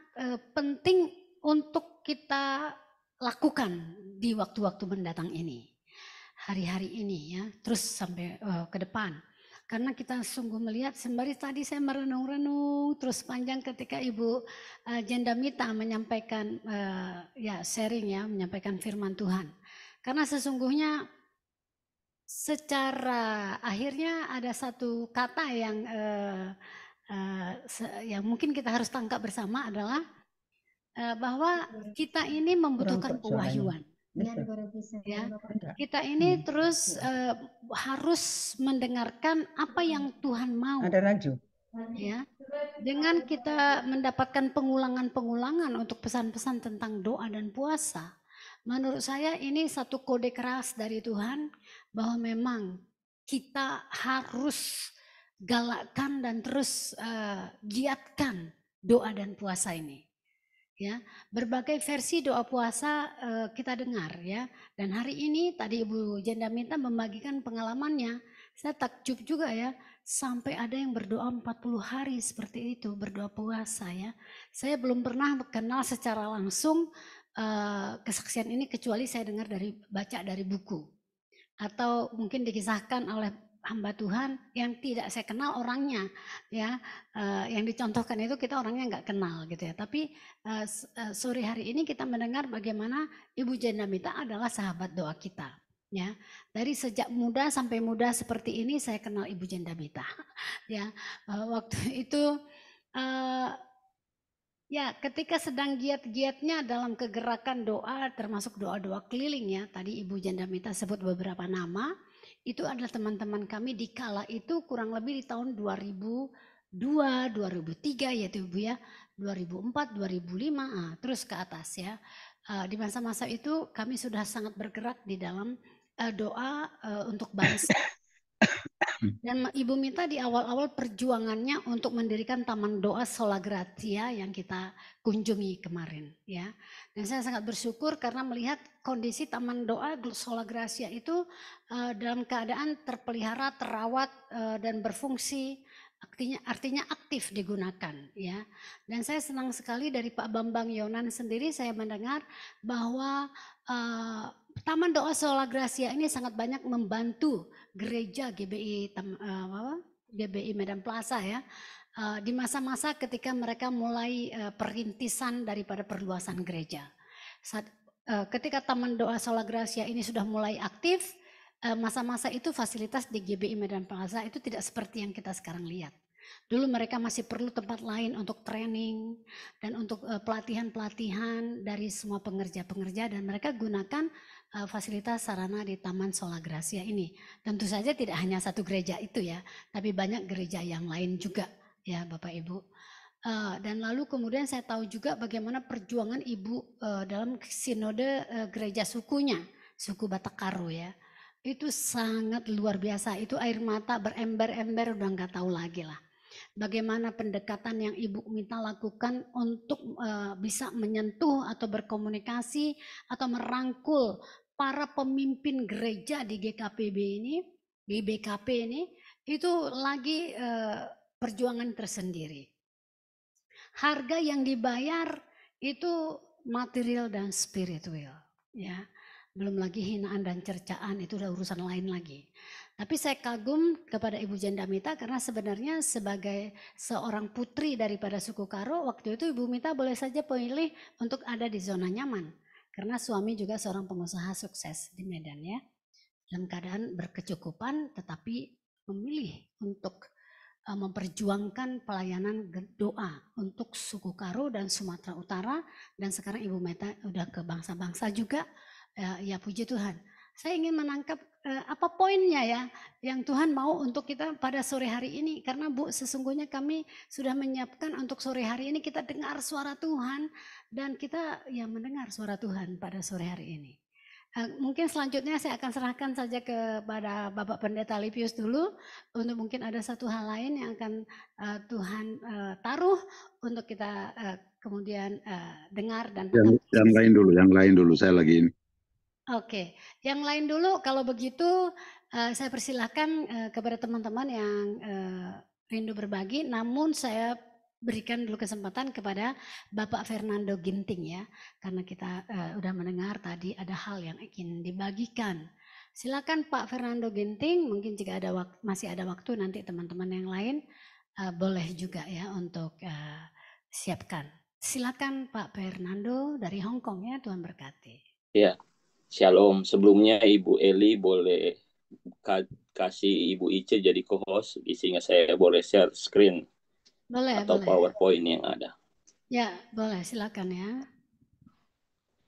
penting untuk kita lakukan di waktu-waktu mendatang ini, hari-hari ini ya, terus sampai ke depan. Karena kita sungguh melihat, sembari tadi saya merenung-renung terus panjang ketika Ibu Jenda Mita menyampaikan sharing ya, menyampaikan firman Tuhan. Karena sesungguhnya secara akhirnya ada satu kata yang mungkin kita harus tangkap bersama adalah bahwa kita ini membutuhkan pewahyuan. Ya, kita ini terus harus mendengarkan apa yang Tuhan mau. Ada Raju. Ya, dengan kita mendapatkan pengulangan-pengulangan untuk pesan-pesan tentang doa dan puasa, menurut saya ini satu kode keras dari Tuhan bahwa memang kita harus galakkan dan terus giatkan doa dan puasa ini. Ya, berbagai versi doa puasa kita dengar ya. Dan hari ini tadi Ibu Jenda Minta membagikan pengalamannya. Saya takjub juga ya, sampai ada yang berdoa 40 hari seperti itu, berdoa puasa ya. Saya belum pernah kenal secara langsung kesaksian ini kecuali saya dengar baca dari buku. Atau mungkin dikisahkan oleh hamba Tuhan yang tidak saya kenal orangnya ya, yang dicontohkan itu kita orangnya nggak kenal gitu ya, tapi sore hari ini kita mendengar bagaimana Ibu Jenda Mita adalah sahabat doa kita ya. Dari sejak muda sampai muda seperti ini saya kenal Ibu Jenda Mita ya. Waktu itu ya, ketika sedang giat-giatnya dalam kegerakan doa, termasuk doa-doa keliling ya, tadi Ibu Jenda Mita sebut beberapa nama. Itu adalah teman-teman kami di kala itu kurang lebih di tahun 2002, 2003 ya Ibu ya, 2004, 2005, terus ke atas ya. Di masa-masa itu kami sudah sangat bergerak di dalam doa untuk bangsa. Dan Ibu Mita di awal-awal perjuangannya untuk mendirikan Taman Doa Sola Gratia yang kita kunjungi kemarin ya. Dan saya sangat bersyukur karena melihat kondisi Taman Doa Sola Gratia itu dalam keadaan terpelihara, terawat dan berfungsi, artinya aktif digunakan ya. Dan saya senang sekali dari Pak Bambang Yonan sendiri saya mendengar bahwa Taman Doa Sola Gratia ini sangat banyak membantu gereja GBI Medan Plaza ya, di masa-masa ketika mereka mulai perintisan daripada perluasan gereja. Ketika Taman Doa Sola Gratia ini sudah mulai aktif, masa-masa itu fasilitas di GBI Medan Plaza itu tidak seperti yang kita sekarang lihat. Dulu mereka masih perlu tempat lain untuk training dan untuk pelatihan-pelatihan dari semua pengerja-pengerja, dan mereka gunakan fasilitas sarana di Taman Sola Gracia ini. Tentu saja tidak hanya satu gereja itu ya, tapi banyak gereja yang lain juga ya Bapak Ibu. Dan lalu kemudian saya tahu juga bagaimana perjuangan Ibu dalam sinode gereja sukunya, suku Batak Karo ya. Itu sangat luar biasa, itu air mata berember-ember udah nggak tahu lagi lah. Bagaimana pendekatan yang Ibu minta lakukan untuk bisa menyentuh atau berkomunikasi atau merangkul para pemimpin gereja di GKPB ini, di BKP ini, itu lagi perjuangan tersendiri. Harga yang dibayar itu material dan spiritual, ya. Belum lagi hinaan dan cercaan, itu udah urusan lain lagi. Tapi saya kagum kepada Ibu Janda Mita karena sebenarnya sebagai seorang putri daripada suku Karo, waktu itu Ibu Mita boleh saja pilih untuk ada di zona nyaman. Karena suami juga seorang pengusaha sukses di Medan ya. Dalam keadaan berkecukupan tetapi memilih untuk memperjuangkan pelayanan doa untuk suku Karo dan Sumatera Utara, dan sekarang Ibu Meta udah ke bangsa-bangsa juga. Ya puji Tuhan. Saya ingin menangkap apa poinnya ya yang Tuhan mau untuk kita pada sore hari ini, karena Bu sesungguhnya kami sudah menyiapkan untuk sore hari ini kita dengar suara Tuhan dan kita ya mendengar suara Tuhan pada sore hari ini. Mungkin selanjutnya saya akan serahkan saja kepada Bapak Pendeta Lipius dulu untuk mungkin ada satu hal lain yang akan Tuhan taruh untuk kita kemudian dengar dan tangkap. Yang lain dulu saya lagi ini. Oke, yang lain dulu. Kalau begitu saya persilahkan kepada teman-teman yang rindu berbagi, namun saya berikan dulu kesempatan kepada Bapak Fernando Ginting ya, karena kita udah mendengar tadi ada hal yang ingin dibagikan. Silakan Pak Fernando Ginting, mungkin jika ada masih ada waktu nanti teman-teman yang lain boleh juga ya untuk siapkan. Silakan Pak Fernando dari Hong Kong ya, Tuhan berkati. Ya, Shalom. Sebelumnya Ibu Eli boleh kasih Ibu Ice jadi co-host, sehingga saya boleh share screen atau PowerPoint yang ada. Ya, boleh. Silakan ya.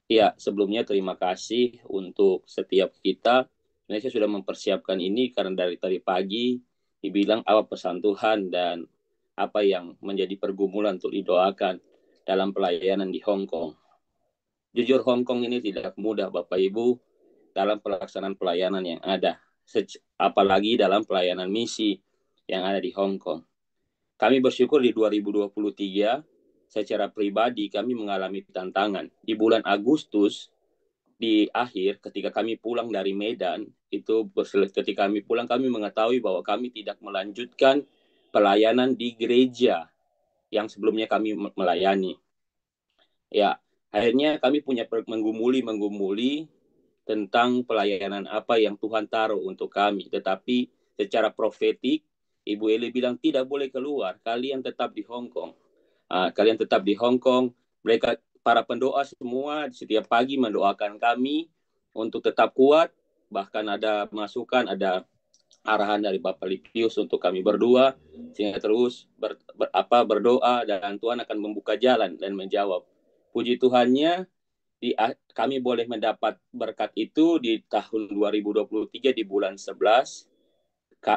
Ya, sebelumnya terima kasih untuk setiap kita. Saya sudah mempersiapkan ini karena dari tadi pagi dibilang apa pesan Tuhan dan apa yang menjadi pergumulan untuk didoakan dalam pelayanan di Hong Kong. Jujur Hong Kong ini tidak mudah Bapak Ibu dalam pelaksanaan pelayanan yang ada, apalagi dalam pelayanan misi yang ada di Hong Kong. Kami bersyukur di 2023 secara pribadi kami mengalami tantangan. Di bulan Agustus di akhir ketika kami pulang dari Medan, itu ketika kami pulang kami mengetahui bahwa kami tidak melanjutkan pelayanan di gereja yang sebelumnya kami melayani. Ya, akhirnya kami punya menggumuli tentang pelayanan apa yang Tuhan taruh untuk kami. Tetapi secara profetik, Ibu Eli bilang tidak boleh keluar, kalian tetap di Hong Kong. Kalian tetap di Hong Kong. Mereka, para pendoa semua setiap pagi mendoakan kami untuk tetap kuat. Bahkan ada masukan, ada arahan dari Bapak Lipius untuk kami berdua, sehingga terus berdoa dan Tuhan akan membuka jalan dan menjawab. Puji Tuhannya, kami boleh mendapat berkat itu di tahun 2023 di bulan 11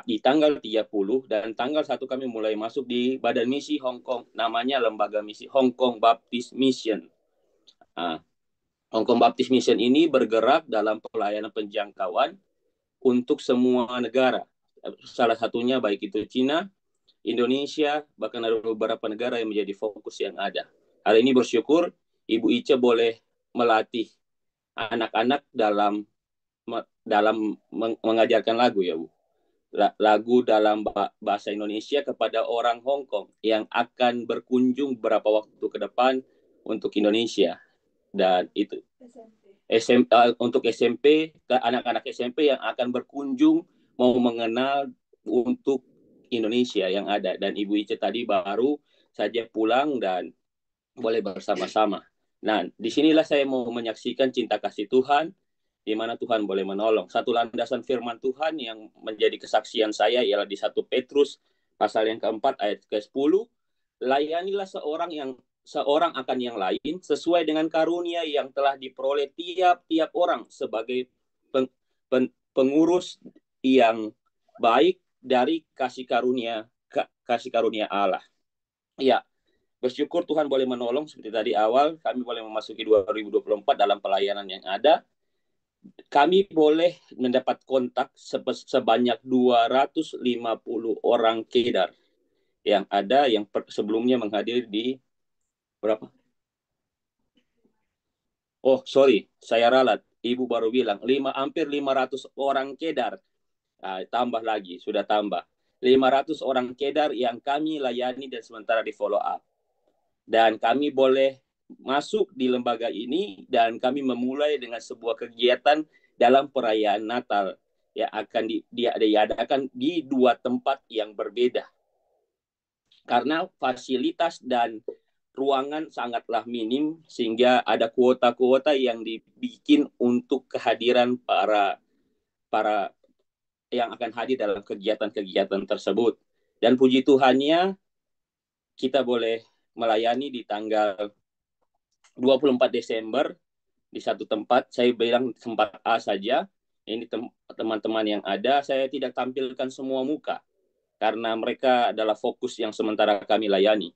di tanggal 30, dan tanggal 1 kami mulai masuk di Badan Misi Hong Kong, namanya Lembaga Misi Hong Kong Baptist Mission. Hong Kong Baptist Mission ini bergerak dalam pelayanan penjangkauan untuk semua negara. Salah satunya baik itu Cina, Indonesia, bahkan ada beberapa negara yang menjadi fokus yang ada. Hari ini bersyukur Ibu Ice boleh melatih anak-anak dalam mengajarkan lagu ya Bu. Lagu dalam bahasa Indonesia kepada orang Hong Kong yang akan berkunjung beberapa waktu ke depan untuk Indonesia. Dan itu untuk SMP, anak-anak SMP yang akan berkunjung mau mengenal untuk Indonesia yang ada. Dan Ibu Ice tadi baru saja pulang dan boleh bersama-sama. Nah, disinilah saya mau menyaksikan cinta kasih Tuhan, di mana Tuhan boleh menolong. Satu landasan firman Tuhan yang menjadi kesaksian saya ialah di 1 Petrus pasal yang keempat ayat ke-10, layanilah seorang akan yang lain sesuai dengan karunia yang telah diperoleh tiap-tiap orang sebagai pengurus yang baik dari kasih karunia Allah. Ya, bersyukur Tuhan boleh menolong seperti tadi awal, kami boleh memasuki 2024 dalam pelayanan yang ada. Kami boleh mendapat kontak sebanyak 250 orang Kedar yang ada yang sebelumnya menghadiri di berapa? Oh, sorry, saya ralat. Ibu baru bilang hampir 500 orang Kedar. Tambah lagi, sudah tambah. 500 orang Kedar yang kami layani dan sementara di follow up. Dan kami boleh masuk di lembaga ini dan kami memulai dengan sebuah kegiatan dalam perayaan Natal yang akan diadakan di 2 tempat yang berbeda. Karena fasilitas dan ruangan sangatlah minim sehingga ada kuota-kuota yang dibikin untuk kehadiran para yang akan hadir dalam kegiatan-kegiatan tersebut. Dan puji Tuhannya kita boleh melayani di tanggal 24 Desember di satu tempat. Saya bilang tempat A saja. Ini teman-teman yang ada, saya tidak tampilkan semua muka karena mereka adalah fokus yang sementara kami layani.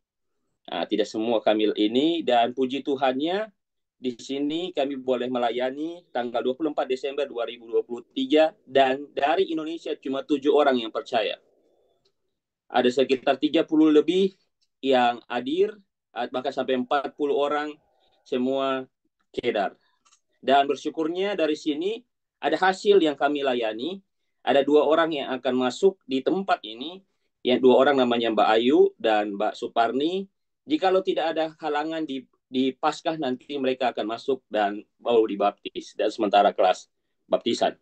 Tidak semua kami ini, dan puji Tuhannya di sini kami boleh melayani tanggal 24 Desember 2023 dan dari Indonesia cuma 7 orang yang percaya. Ada sekitar 30 lebih yang hadir, bahkan sampai 40 orang semua Kedar. Dan bersyukurnya dari sini ada hasil yang kami layani. Ada 2 orang yang akan masuk di tempat ini, yang 2 orang namanya Mbak Ayu dan Mbak Suparni. Jikalau tidak ada halangan di Paskah nanti mereka akan masuk dan mau dibaptis dan sementara kelas baptisan.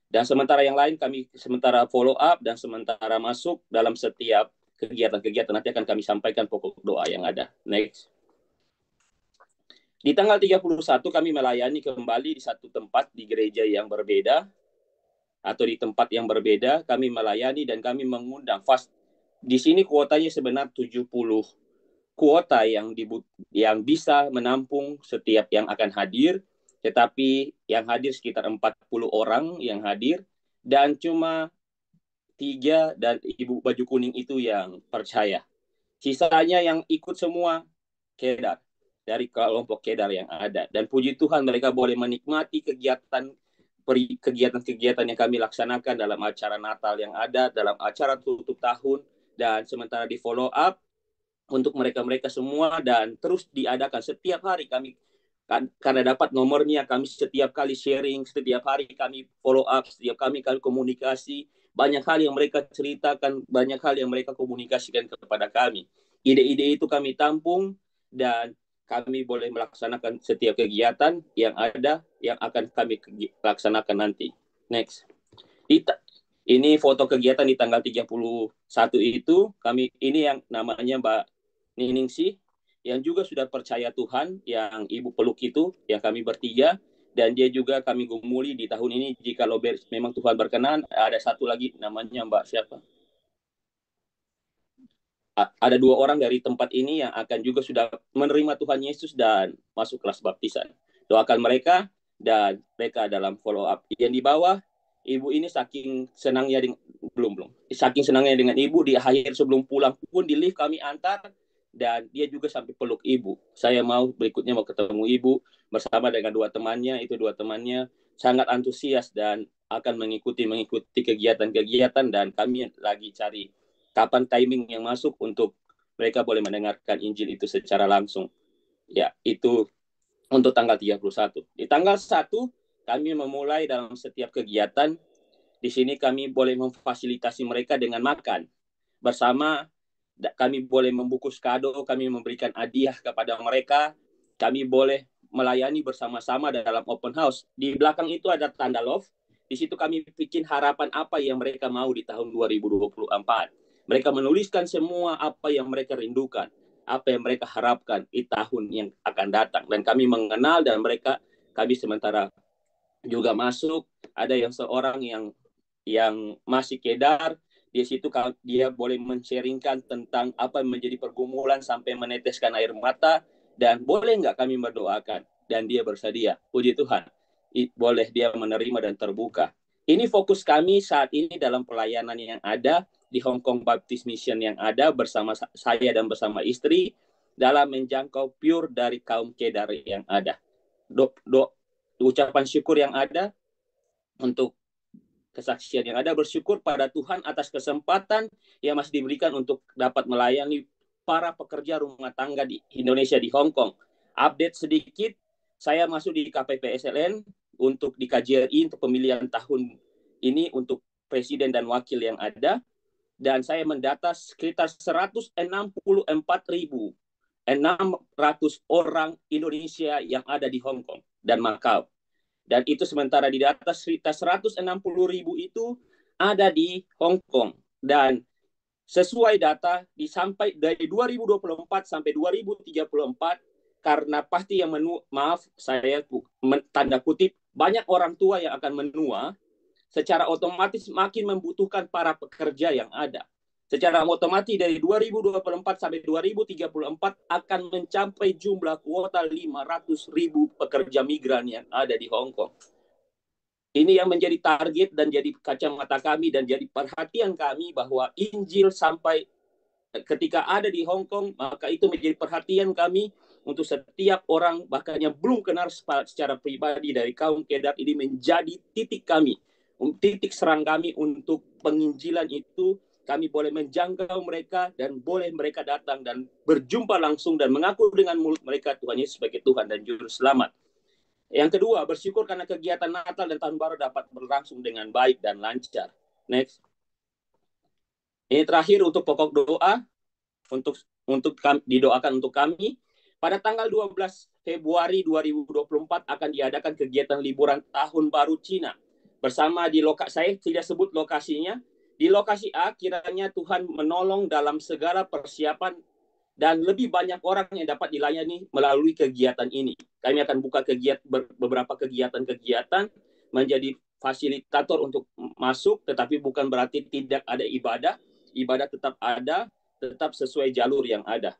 Dan sementara yang lain kami sementara follow up dan sementara masuk dalam setiap kegiatan-kegiatan nanti akan kami sampaikan pokok doa yang ada. Next. Di tanggal 31 kami melayani kembali di satu tempat di gereja yang berbeda atau di tempat yang berbeda kami melayani dan kami mengundang di sini kuotanya sebenarnya 70 kuota yang bisa menampung setiap yang akan hadir, tetapi yang hadir sekitar 40 orang yang hadir dan cuma 3 dan ibu baju kuning itu yang percaya. Sisanya yang ikut semua Kedar, dari kelompok Kedar yang ada. Dan puji Tuhan mereka boleh menikmati kegiatan-kegiatan yang kami laksanakan dalam acara Natal yang ada, dalam acara tutup tahun, dan sementara di follow up untuk mereka-mereka semua dan terus diadakan setiap hari kami karena dapat nomornya kami setiap kali sharing, setiap hari kami follow up, setiap kami komunikasi, banyak hal yang mereka ceritakan, banyak hal yang mereka komunikasikan kepada kami. Ide-ide itu kami tampung dan kami boleh melaksanakan setiap kegiatan yang ada yang akan kami laksanakan nanti. Next. Ini foto kegiatan di tanggal 31 itu kami ini yang namanya Mbak Ningsih yang juga sudah percaya Tuhan, yang ibu peluk itu yang kami bertiga, dan dia juga kami gumuli di tahun ini jika memang Tuhan berkenan. Ada satu lagi namanya Mbak siapa? Ada 2 orang dari tempat ini yang akan juga sudah menerima Tuhan Yesus dan masuk kelas baptisan. Doakan mereka dan mereka dalam follow up. Yang di bawah, ibu ini saking senangnya saking senangnya dengan ibu di akhir sebelum pulang pun di lift kami antar dan dia juga sampai peluk ibu. Saya berikutnya mau ketemu ibu bersama dengan 2 temannya. Itu 2 temannya sangat antusias dan akan mengikuti kegiatan-kegiatan dan kami lagi cari kapan timing yang masuk untuk mereka boleh mendengarkan Injil itu secara langsung. Ya, itu untuk tanggal 31. Di tanggal 1, kami memulai dalam setiap kegiatan. Di sini kami boleh memfasilitasi mereka dengan makan. Bersama, kami boleh membungkus kado, kami memberikan hadiah kepada mereka. Kami boleh melayani bersama-sama dalam open house. Di belakang itu ada tanda love. Di situ kami bikin harapan apa yang mereka mau di tahun 2024. Mereka menuliskan semua apa yang mereka rindukan, apa yang mereka harapkan di tahun yang akan datang. Dan kami mengenal dan kami sementara juga masuk. Ada yang seorang yang masih Kedar Di situ dia boleh men-sharingkan tentang apa yang menjadi pergumulan sampai meneteskan air mata, dan boleh nggak kami mendoakan, dan dia bersedia. Puji Tuhan, boleh dia menerima dan terbuka. Ini fokus kami saat ini dalam pelayanan yang ada di Hong Kong Baptist Mission yang ada bersama saya dan bersama istri dalam menjangkau pure dari kaum Kedar yang ada. Ucapan syukur yang ada untuk kesaksian yang ada, bersyukur pada Tuhan atas kesempatan yang masih diberikan untuk dapat melayani para pekerja rumah tangga di Indonesia di Hong Kong. Update sedikit, saya masuk di KPPSLN untuk di KJRI untuk pemilihan tahun ini untuk presiden dan wakil yang ada, dan saya mendata sekitar 164.600 orang Indonesia yang ada di Hong Kong dan Macau. Dan itu sementara di data sekitar 160.000 itu ada di Hong Kong. Dan sesuai data sampai dari 2024 sampai 2034, karena pasti yang saya tanda kutip, banyak orang tua yang akan menua, secara otomatis makin membutuhkan para pekerja yang ada. Secara otomatis dari 2024 sampai 2034 akan mencapai jumlah kuota 500.000 pekerja migran yang ada di Hong Kong. Ini yang menjadi target dan jadi kacamata kami dan jadi perhatian kami, bahwa Injil sampai ketika ada di Hong Kong, maka itu menjadi perhatian kami untuk setiap orang, bahkan yang belum kenal secara pribadi dari kaum Kedar ini, menjadi titik kami, titik serang kami untuk penginjilan itu. Kami boleh menjangkau mereka dan boleh mereka datang dan berjumpa langsung dan mengaku dengan mulut mereka Tuhan Yesus sebagai Tuhan dan Juru Selamat. Yang kedua, bersyukur karena kegiatan Natal dan Tahun Baru dapat berlangsung dengan baik dan lancar. Next. Ini terakhir untuk pokok doa, untuk didoakan untuk kami. Pada tanggal 12 Februari 2024 akan diadakan kegiatan liburan Tahun Baru Cina. Bersama di lokasi, saya tidak sebut lokasinya. Di lokasi A, kiranya Tuhan menolong dalam segala persiapan dan lebih banyak orang yang dapat dilayani melalui kegiatan ini. Kami akan buka beberapa kegiatan-kegiatan menjadi fasilitator untuk masuk, tetapi bukan berarti tidak ada ibadah. Ibadah tetap ada, tetap sesuai jalur yang ada.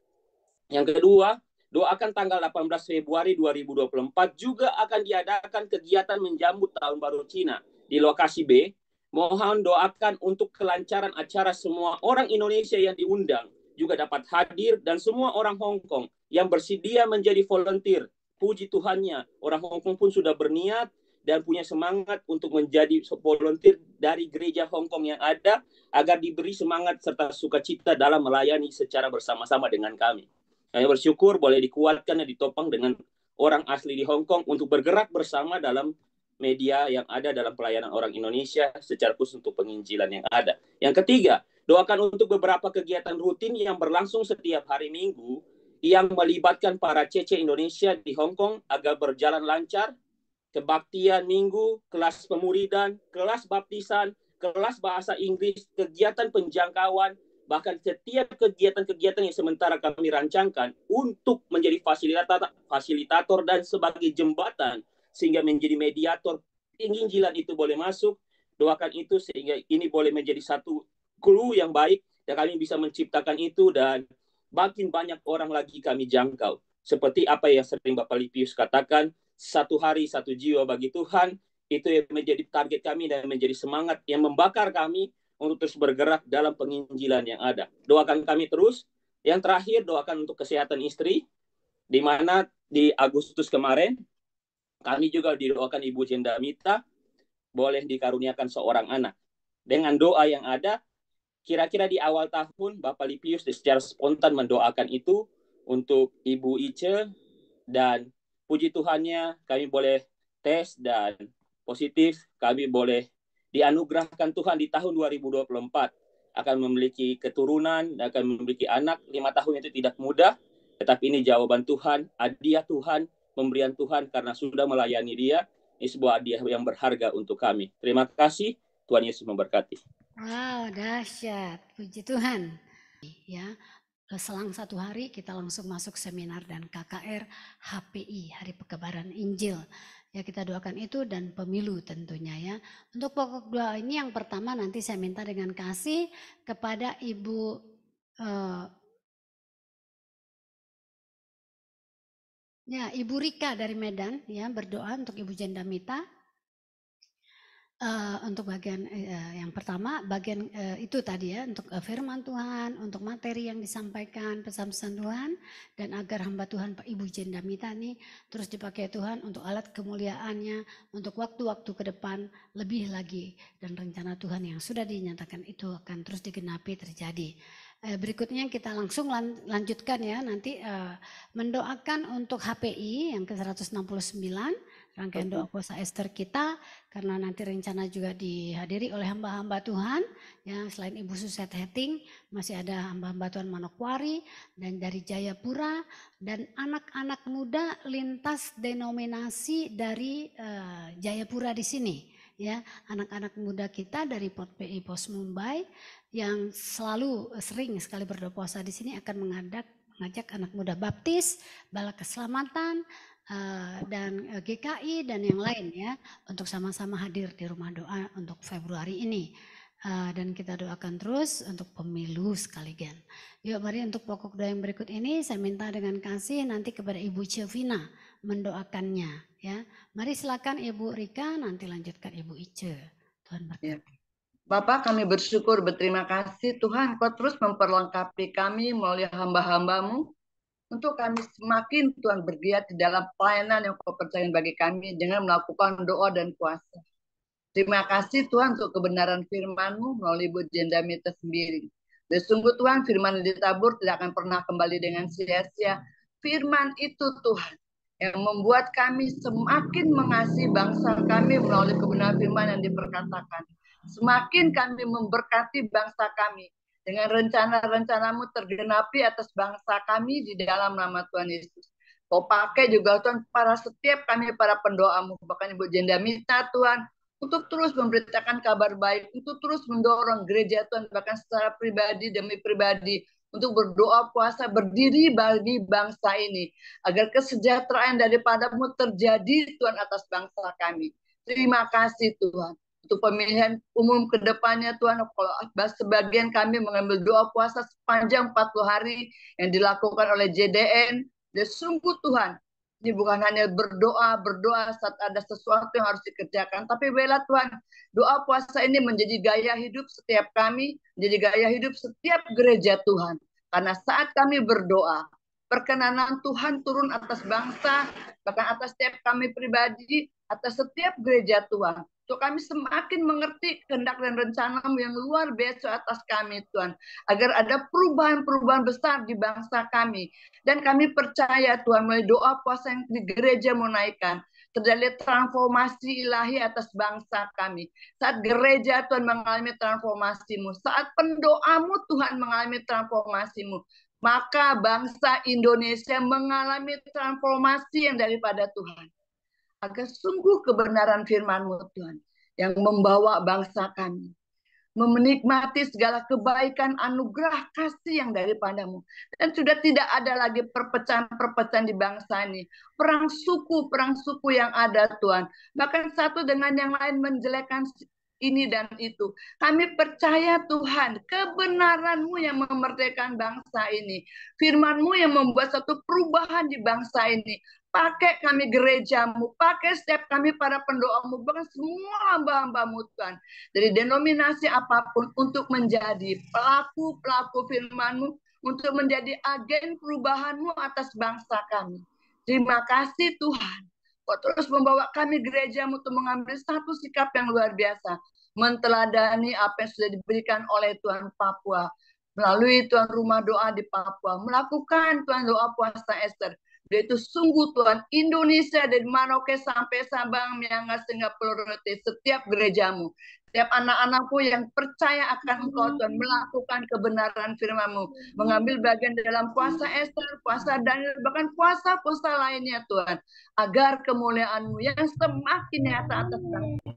Yang kedua, doakan tanggal 18 Februari 2024 juga akan diadakan kegiatan menjambut Tahun Baru Cina di lokasi B. Mohon doakan untuk kelancaran acara, semua orang Indonesia yang diundang juga dapat hadir, dan semua orang Hong Kong yang bersedia menjadi volunteer. Puji Tuhannya, orang Hong Kong pun sudah berniat dan punya semangat untuk menjadi volunteer dari gereja Hong Kong yang ada, agar diberi semangat serta sukacita dalam melayani secara bersama-sama dengan kami. Saya bersyukur boleh dikuatkan dan ditopang dengan orang asli di Hong Kong untuk bergerak bersama dalam media yang ada dalam pelayanan orang Indonesia secara khusus untuk penginjilan yang ada. Yang ketiga, doakan untuk beberapa kegiatan rutin yang berlangsung setiap hari Minggu yang melibatkan para CC Indonesia di Hong Kong agar berjalan lancar. Kebaktian Minggu, kelas pemuridan, kelas baptisan, kelas bahasa Inggris, kegiatan penjangkauan, bahkan setiap kegiatan-kegiatan yang sementara kami rancangkan untuk menjadi fasilitator dan sebagai jembatan sehingga menjadi mediator penginjilan itu boleh masuk. Doakan itu sehingga ini boleh menjadi satu clue yang baik dan kami bisa menciptakan itu, dan makin banyak orang lagi kami jangkau. Seperti apa yang sering Bapak Lipius katakan, satu hari satu jiwa bagi Tuhan, itu yang menjadi target kami dan menjadi semangat yang membakar kami untuk terus bergerak dalam penginjilan yang ada. Doakan kami terus. Yang terakhir, doakan untuk kesehatan istri, di mana di Agustus kemarin kami juga didoakan Ibu Jendamita boleh dikaruniakan seorang anak. Dengan doa yang ada, kira-kira di awal tahun Bapak Lipius secara spontan mendoakan itu untuk Ibu Ice, dan puji Tuhannya kami boleh tes dan positif. Kami boleh dianugerahkan Tuhan di tahun 2024 akan memiliki keturunan, akan memiliki anak. 5 tahun itu tidak mudah, tetapi ini jawaban Tuhan, hadiah Tuhan, pemberian Tuhan karena sudah melayani Dia. Ini sebuah hadiah yang berharga untuk kami. Terima kasih, Tuhan Yesus memberkati. Wow, dahsyat. Puji Tuhan. Ya, selang 1 hari kita langsung masuk seminar dan KKR HPI, Hari Pekebaran Injil. Ya kita doakan itu dan pemilu tentunya ya. Untuk pokok doa ini yang pertama nanti saya minta dengan kasih kepada Ibu Ibu Rika dari Medan ya, berdoa untuk Ibu Jendamita. Untuk bagian yang pertama, bagian itu tadi ya, untuk firman Tuhan, untuk materi yang disampaikan, pesan-pesan Tuhan, dan agar hamba Tuhan Pak Ibu Jendamita nih terus dipakai Tuhan untuk alat kemuliaannya, untuk waktu-waktu ke depan lebih lagi, dan rencana Tuhan yang sudah dinyatakan itu akan terus digenapi terjadi. Berikutnya kita langsung lanjutkan ya, nanti mendoakan untuk HPI yang ke-169, rangkaian doa puasa Ester kita, karena nanti rencana juga dihadiri oleh hamba-hamba Tuhan ya, selain Ibu Suset Heting masih ada hamba-hamba Tuhan Manokwari dan dari Jayapura dan anak-anak muda lintas denominasi dari Jayapura di sini ya, anak-anak muda kita dari POTPI Pos Mumbai yang selalu sering sekali berdoa puasa di sini akan mengajak anak muda baptis, bala keselamatan, dan GKI dan yang lain ya, untuk sama-sama hadir di rumah doa untuk Februari ini. Dan kita doakan terus untuk pemilu sekalian. Yuk mari untuk pokok doa yang berikut ini saya minta dengan kasih nanti kepada Ibu Cevina mendoakannya ya. Mari silakan Ibu Rika, nanti lanjutkan Ibu Ice. Tuhan berkati. Ya. Bapak, kami bersyukur, berterima kasih Tuhan, Kau terus memperlengkapi kami melalui hamba-hambamu untuk kami semakin Tuhan bergiat di dalam pelayanan yang Kau percayakan bagi kami dengan melakukan doa dan puasa. Terima kasih Tuhan untuk kebenaran firman-Mu melalui Ibu Jendamita sendiri. Dan sungguh Tuhan, firman yang ditabur tidak akan pernah kembali dengan sia-sia. Firman itu Tuhan yang membuat kami semakin mengasihi bangsa kami melalui kebenaran firman yang diperkatakan. Semakin kami memberkati bangsa kami dengan rencana-rencana-Mu tergenapi atas bangsa kami di dalam nama Tuhan Yesus. Kau pakai juga Tuhan para setiap kami para pendoa-Mu, bahkan Ibu Jendamita Tuhan, untuk terus memberitakan kabar baik, untuk terus mendorong gereja Tuhan, bahkan secara pribadi demi pribadi, untuk berdoa puasa berdiri bagi bangsa ini, agar kesejahteraan daripada-Mu terjadi Tuhan atas bangsa kami. Terima kasih Tuhan. Untuk pemilihan umum ke depannya Tuhan, kalau sebagian kami mengambil doa puasa sepanjang 40 hari yang dilakukan oleh JDN, dan sungguh Tuhan, ini bukan hanya berdoa saat ada sesuatu yang harus dikerjakan, tapi bela Tuhan, doa puasa ini menjadi gaya hidup setiap kami, menjadi gaya hidup setiap gereja Tuhan. Karena saat kami berdoa, perkenanan Tuhan turun atas bangsa, bahkan atas setiap kami pribadi, atas setiap gereja Tuhan. Untuk kami semakin mengerti kehendak dan rencana-Mu yang luar biasa atas kami Tuhan. Agar ada perubahan-perubahan besar di bangsa kami. Dan kami percaya Tuhan melalui doa puasa yang di gereja menaikkan. Terjadi transformasi ilahi atas bangsa kami. Saat gereja Tuhan mengalami transformasi-Mu. Saat pendoa-Mu Tuhan mengalami transformasi-Mu. Maka bangsa Indonesia mengalami transformasi yang daripada Tuhan. Agar sungguh kebenaran firman-Mu Tuhan yang membawa bangsa kami menikmati segala kebaikan anugerah kasih yang daripada-Mu, dan sudah tidak ada lagi perpecahan-perpecahan di bangsa ini, perang suku yang ada Tuhan, bahkan satu dengan yang lain menjelekkan ini dan itu. Kami percaya Tuhan, kebenaran-Mu yang memerdekakan bangsa ini, firman-Mu yang membuat satu perubahan di bangsa ini. Pakai kami gereja-Mu, pakai setiap kami para pendoa-Mu, bahkan semua hamba-hamba-Mu Tuhan, dari denominasi apapun, untuk menjadi pelaku-pelaku firman-Mu, untuk menjadi agen perubahan-Mu atas bangsa kami. Terima kasih Tuhan. Kau terus membawa kami gereja-Mu untuk mengambil satu sikap yang luar biasa, menteladani apa yang sudah diberikan oleh Tuhan Papua, melalui Tuhan rumah doa di Papua, melakukan Tuhan doa puasa Ester. Yaitu sungguh Tuhan, Indonesia dari Merauke sampai Sabang, Miangas, Singapura, setiap gereja-Mu, setiap anak-anakku yang percaya akan Engkau Tuhan, melakukan kebenaran firman-Mu, mengambil bagian dalam puasa Ester, puasa Daniel, bahkan puasa-puasa lainnya Tuhan, agar kemuliaan-Mu yang semakin nyata atas bangsa.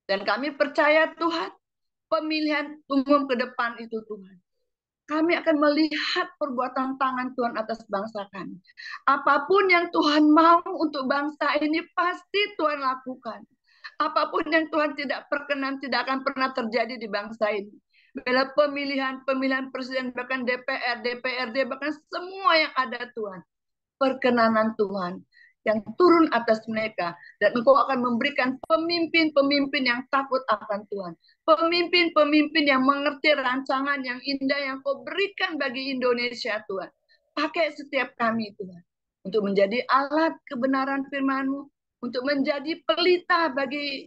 Dan kami percaya Tuhan, pemilihan umum ke depan itu Tuhan, kami akan melihat perbuatan tangan Tuhan atas bangsa kami. Apapun yang Tuhan mau untuk bangsa ini pasti Tuhan lakukan. Apapun yang Tuhan tidak perkenan tidak akan pernah terjadi di bangsa ini. Bila pemilihan presiden, bahkan DPR, DPRD, bahkan semua yang ada Tuhan. Perkenanan Tuhan yang turun atas mereka. Dan Engkau akan memberikan pemimpin-pemimpin yang takut akan Tuhan. Pemimpin-pemimpin yang mengerti rancangan yang indah yang Kau berikan bagi Indonesia, Tuhan. Pakai setiap kami, Tuhan. Untuk menjadi alat kebenaran firman-Mu. Untuk menjadi pelita bagi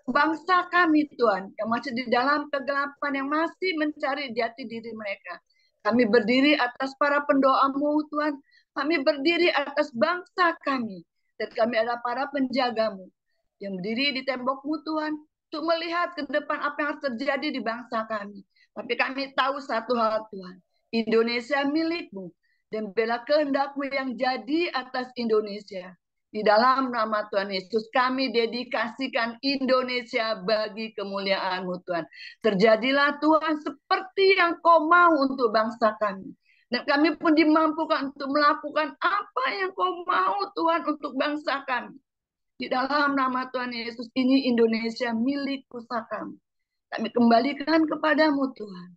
bangsa kami, Tuhan. Yang masih di dalam kegelapan, yang masih mencari jati diri mereka. Kami berdiri atas para pendoa-Mu, Tuhan. Kami berdiri atas bangsa kami. Dan kami adalah para penjaga-Mu. Yang berdiri di tembok-Mu, Tuhan. Untuk melihat ke depan apa yang harus terjadi di bangsa kami. Tapi kami tahu satu hal, Tuhan. Indonesia milik-Mu. Dan bila kehendak-Mu yang jadi atas Indonesia. Di dalam nama Tuhan Yesus, kami dedikasikan Indonesia bagi kemuliaan-Mu, Tuhan. Terjadilah Tuhan seperti yang Kau mau untuk bangsa kami. Dan kami pun dimampukan untuk melakukan apa yang Kau mau, Tuhan, untuk bangsa kami. Di dalam nama Tuhan Yesus, ini Indonesia milik pusaka-Mu. Kami kembalikan kepadamu, Tuhan.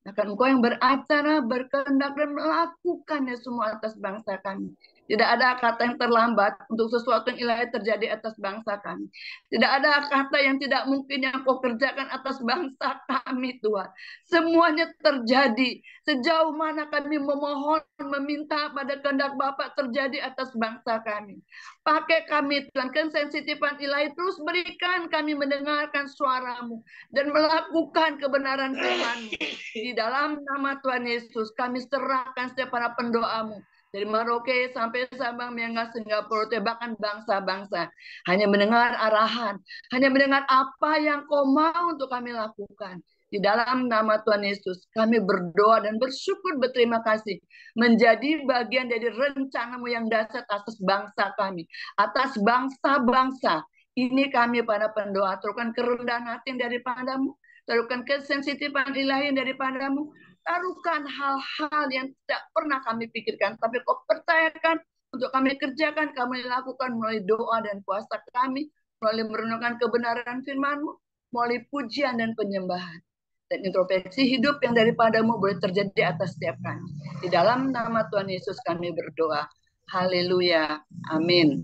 Akan Engkau yang beracara, berkehendak, dan melakukannya semua atas bangsa kami. Tidak ada kata yang terlambat untuk sesuatu yang ilahi terjadi atas bangsa kami. Tidak ada kata yang tidak mungkin yang Kau kerjakan atas bangsa kami, Tuhan. Semuanya terjadi. Sejauh mana kami memohon, meminta pada kehendak Bapa terjadi atas bangsa kami. Pakai kami, Tuhan, kesensitifan ilahi terus berikan kami mendengarkan suara-Mu dan melakukan kebenaran firman-Mu. Di dalam nama Tuhan Yesus, kami serahkan setiap para pendoa-Mu. Dari Merauke sampai Sabang, Miangas, Singapura, bahkan bangsa-bangsa. Hanya mendengar arahan. Hanya mendengar apa yang Kau mau untuk kami lakukan. Di dalam nama Tuhan Yesus, kami berdoa dan bersyukur berterima kasih. Menjadi bagian dari rencana-Mu yang dahsyat atas bangsa kami. Atas bangsa-bangsa. Ini kami para pendoa. Taruhkan kerendahan hati daripada-Mu. Taruhkan kesensitifan ilahi daripada-Mu. Taruhkan hal-hal yang tidak pernah kami pikirkan, tapi Kau percayakan untuk kami kerjakan, kami lakukan melalui doa dan puasa kami, melalui merenungkan kebenaran firman-Mu, melalui pujian dan penyembahan. Dan introspeksi hidup yang daripada-Mu boleh terjadi atas setiap kami. Di dalam nama Tuhan Yesus kami berdoa. Haleluya. Amin.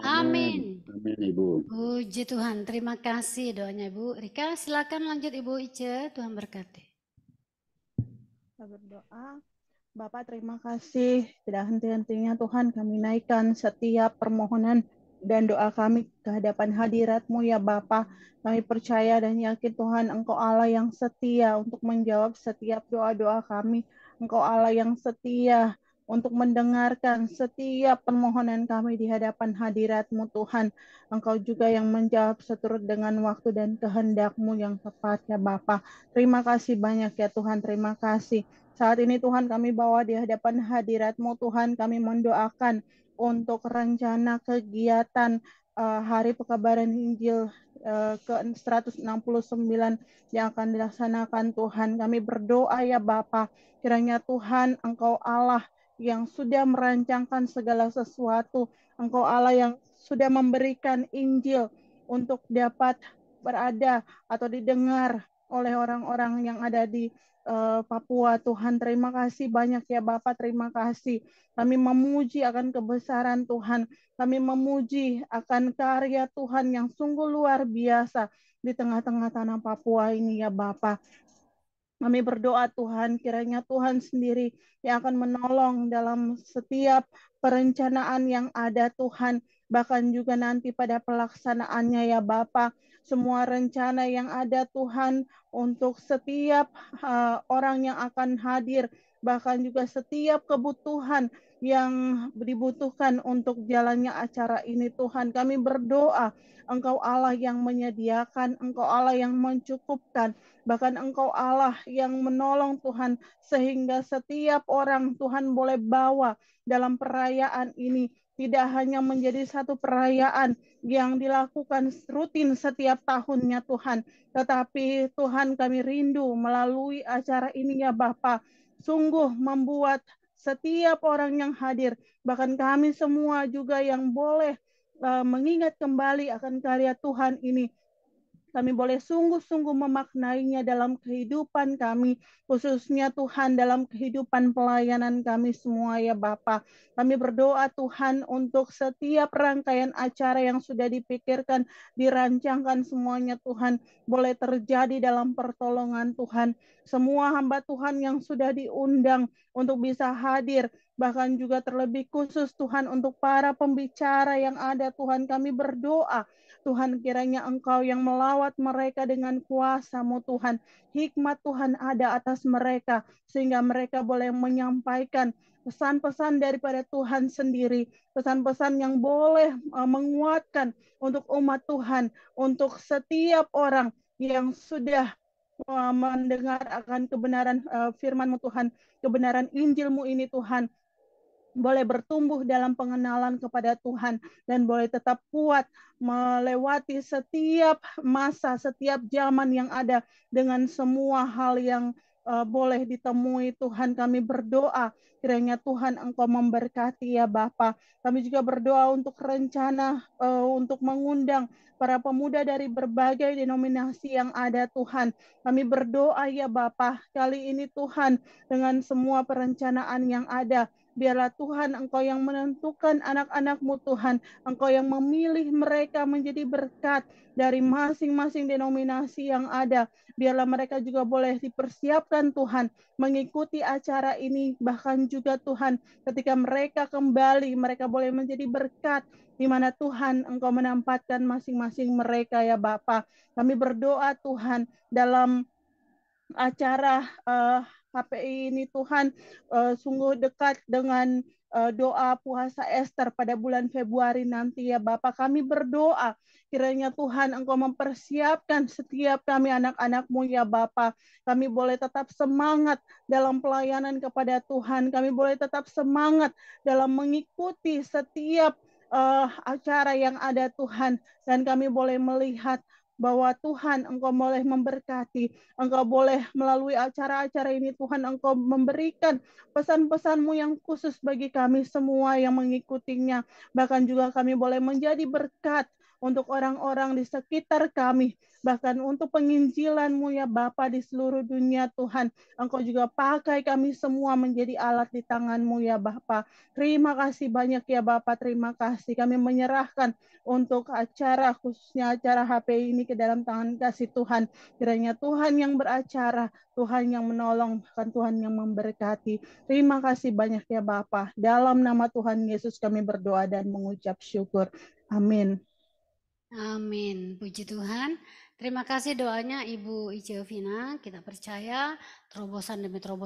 Amin. Amin, Ibu. Puji Tuhan. Terima kasih doanya Ibu Rika. Silakan lanjut Ibu Ice. Tuhan berkati. Kita berdoa. Bapak, terima kasih. Tidak henti-hentinya Tuhan kami naikkan setiap permohonan dan doa kami ke hadapan hadirat-Mu ya Bapa. Kami percaya dan yakin Tuhan Engkau Allah yang setia untuk menjawab setiap doa-doa kami. Engkau Allah yang setia untuk mendengarkan setiap permohonan kami di hadapan hadirat-Mu Tuhan. Engkau juga yang menjawab seturut dengan waktu dan kehendak-Mu yang tepat ya Bapa. Terima kasih banyak ya Tuhan, terima kasih. Saat ini Tuhan kami bawa di hadapan hadirat-Mu Tuhan, kami mendoakan untuk rencana kegiatan Hari Pekabaran Injil ke-169 yang akan dilaksanakan Tuhan. Kami berdoa ya Bapa, kiranya Tuhan Engkau Allah yang sudah merancangkan segala sesuatu, Engkau Allah yang sudah memberikan Injil untuk dapat berada atau didengar oleh orang-orang yang ada di Papua. Tuhan, terima kasih banyak ya Bapak, terima kasih. Kami memuji akan kebesaran Tuhan, kami memuji akan karya Tuhan yang sungguh luar biasa di tengah-tengah tanah Papua ini ya Bapak. Kami berdoa Tuhan, kiranya Tuhan sendiri yang akan menolong dalam setiap perencanaan yang ada Tuhan, bahkan juga nanti pada pelaksanaannya ya Bapa. Semua rencana yang ada Tuhan untuk setiap orang yang akan hadir, bahkan juga setiap kebutuhan yang dibutuhkan untuk jalannya acara ini Tuhan. Kami berdoa, Engkau Allah yang menyediakan, Engkau Allah yang mencukupkan, bahkan Engkau Allah yang menolong Tuhan, sehingga setiap orang Tuhan boleh bawa dalam perayaan ini. Tidak hanya menjadi satu perayaan yang dilakukan rutin setiap tahunnya Tuhan. Tetapi Tuhan, kami rindu melalui acara ini ya Bapa, sungguh membuat setiap orang yang hadir, bahkan kami semua juga yang boleh mengingat kembali akan karya Tuhan ini, kami boleh sungguh-sungguh memaknainya dalam kehidupan kami, khususnya Tuhan dalam kehidupan pelayanan kami semua ya Bapa. Kami berdoa Tuhan untuk setiap rangkaian acara yang sudah dipikirkan, dirancangkan semuanya Tuhan, boleh terjadi dalam pertolongan Tuhan. Semua hamba Tuhan yang sudah diundang untuk bisa hadir, bahkan juga terlebih khusus Tuhan untuk para pembicara yang ada Tuhan, kami berdoa Tuhan, kiranya Engkau yang melawat mereka dengan kuasa-Mu Tuhan. Hikmat Tuhan ada atas mereka, sehingga mereka boleh menyampaikan pesan-pesan daripada Tuhan sendiri. Pesan-pesan yang boleh menguatkan untuk umat Tuhan, untuk setiap orang yang sudah mendengar akan kebenaran firman-Mu Tuhan, kebenaran Injil-Mu ini Tuhan, boleh bertumbuh dalam pengenalan kepada Tuhan dan boleh tetap kuat melewati setiap masa, setiap zaman yang ada dengan semua hal yang boleh ditemui Tuhan. Kami berdoa kiranya Tuhan Engkau memberkati ya Bapa. Kami juga berdoa untuk rencana untuk mengundang para pemuda dari berbagai denominasi yang ada Tuhan. Kami berdoa ya Bapa, kali ini Tuhan dengan semua perencanaan yang ada, biarlah Tuhan Engkau yang menentukan anak-anak-Mu Tuhan. Engkau yang memilih mereka menjadi berkat dari masing-masing denominasi yang ada. Biarlah mereka juga boleh dipersiapkan Tuhan mengikuti acara ini. Bahkan juga Tuhan ketika mereka kembali, mereka boleh menjadi berkat di mana Tuhan Engkau menempatkan masing-masing mereka ya Bapa. Kami berdoa Tuhan dalam acara HPI ini Tuhan sungguh dekat dengan doa puasa Ester pada bulan Februari nanti ya Bapak. Kami berdoa kiranya Tuhan Engkau mempersiapkan setiap kami anak-anak-Mu ya Bapak. Kami boleh tetap semangat dalam pelayanan kepada Tuhan. Kami boleh tetap semangat dalam mengikuti setiap acara yang ada Tuhan. Dan kami boleh melihat bahwa Tuhan Engkau boleh memberkati, Engkau boleh melalui acara-acara ini Tuhan Engkau memberikan pesan-pesan-Mu yang khusus bagi kami semua yang mengikutinya. Bahkan juga kami boleh menjadi berkat untuk orang-orang di sekitar kami. Bahkan untuk penginjilan-Mu ya Bapa di seluruh dunia Tuhan. Engkau juga pakai kami semua menjadi alat di tangan-Mu ya Bapa. Terima kasih banyak ya Bapa, terima kasih. Kami menyerahkan untuk acara, khususnya acara HPI ini ke dalam tangan kasih Tuhan. Kiranya Tuhan yang beracara, Tuhan yang menolong, bahkan Tuhan yang memberkati. Terima kasih banyak ya Bapa. Dalam nama Tuhan Yesus kami berdoa dan mengucap syukur. Amin. Amin. Puji Tuhan. Terima kasih doanya Ibu Ice Vina. Kita percaya terobosan demi terobosan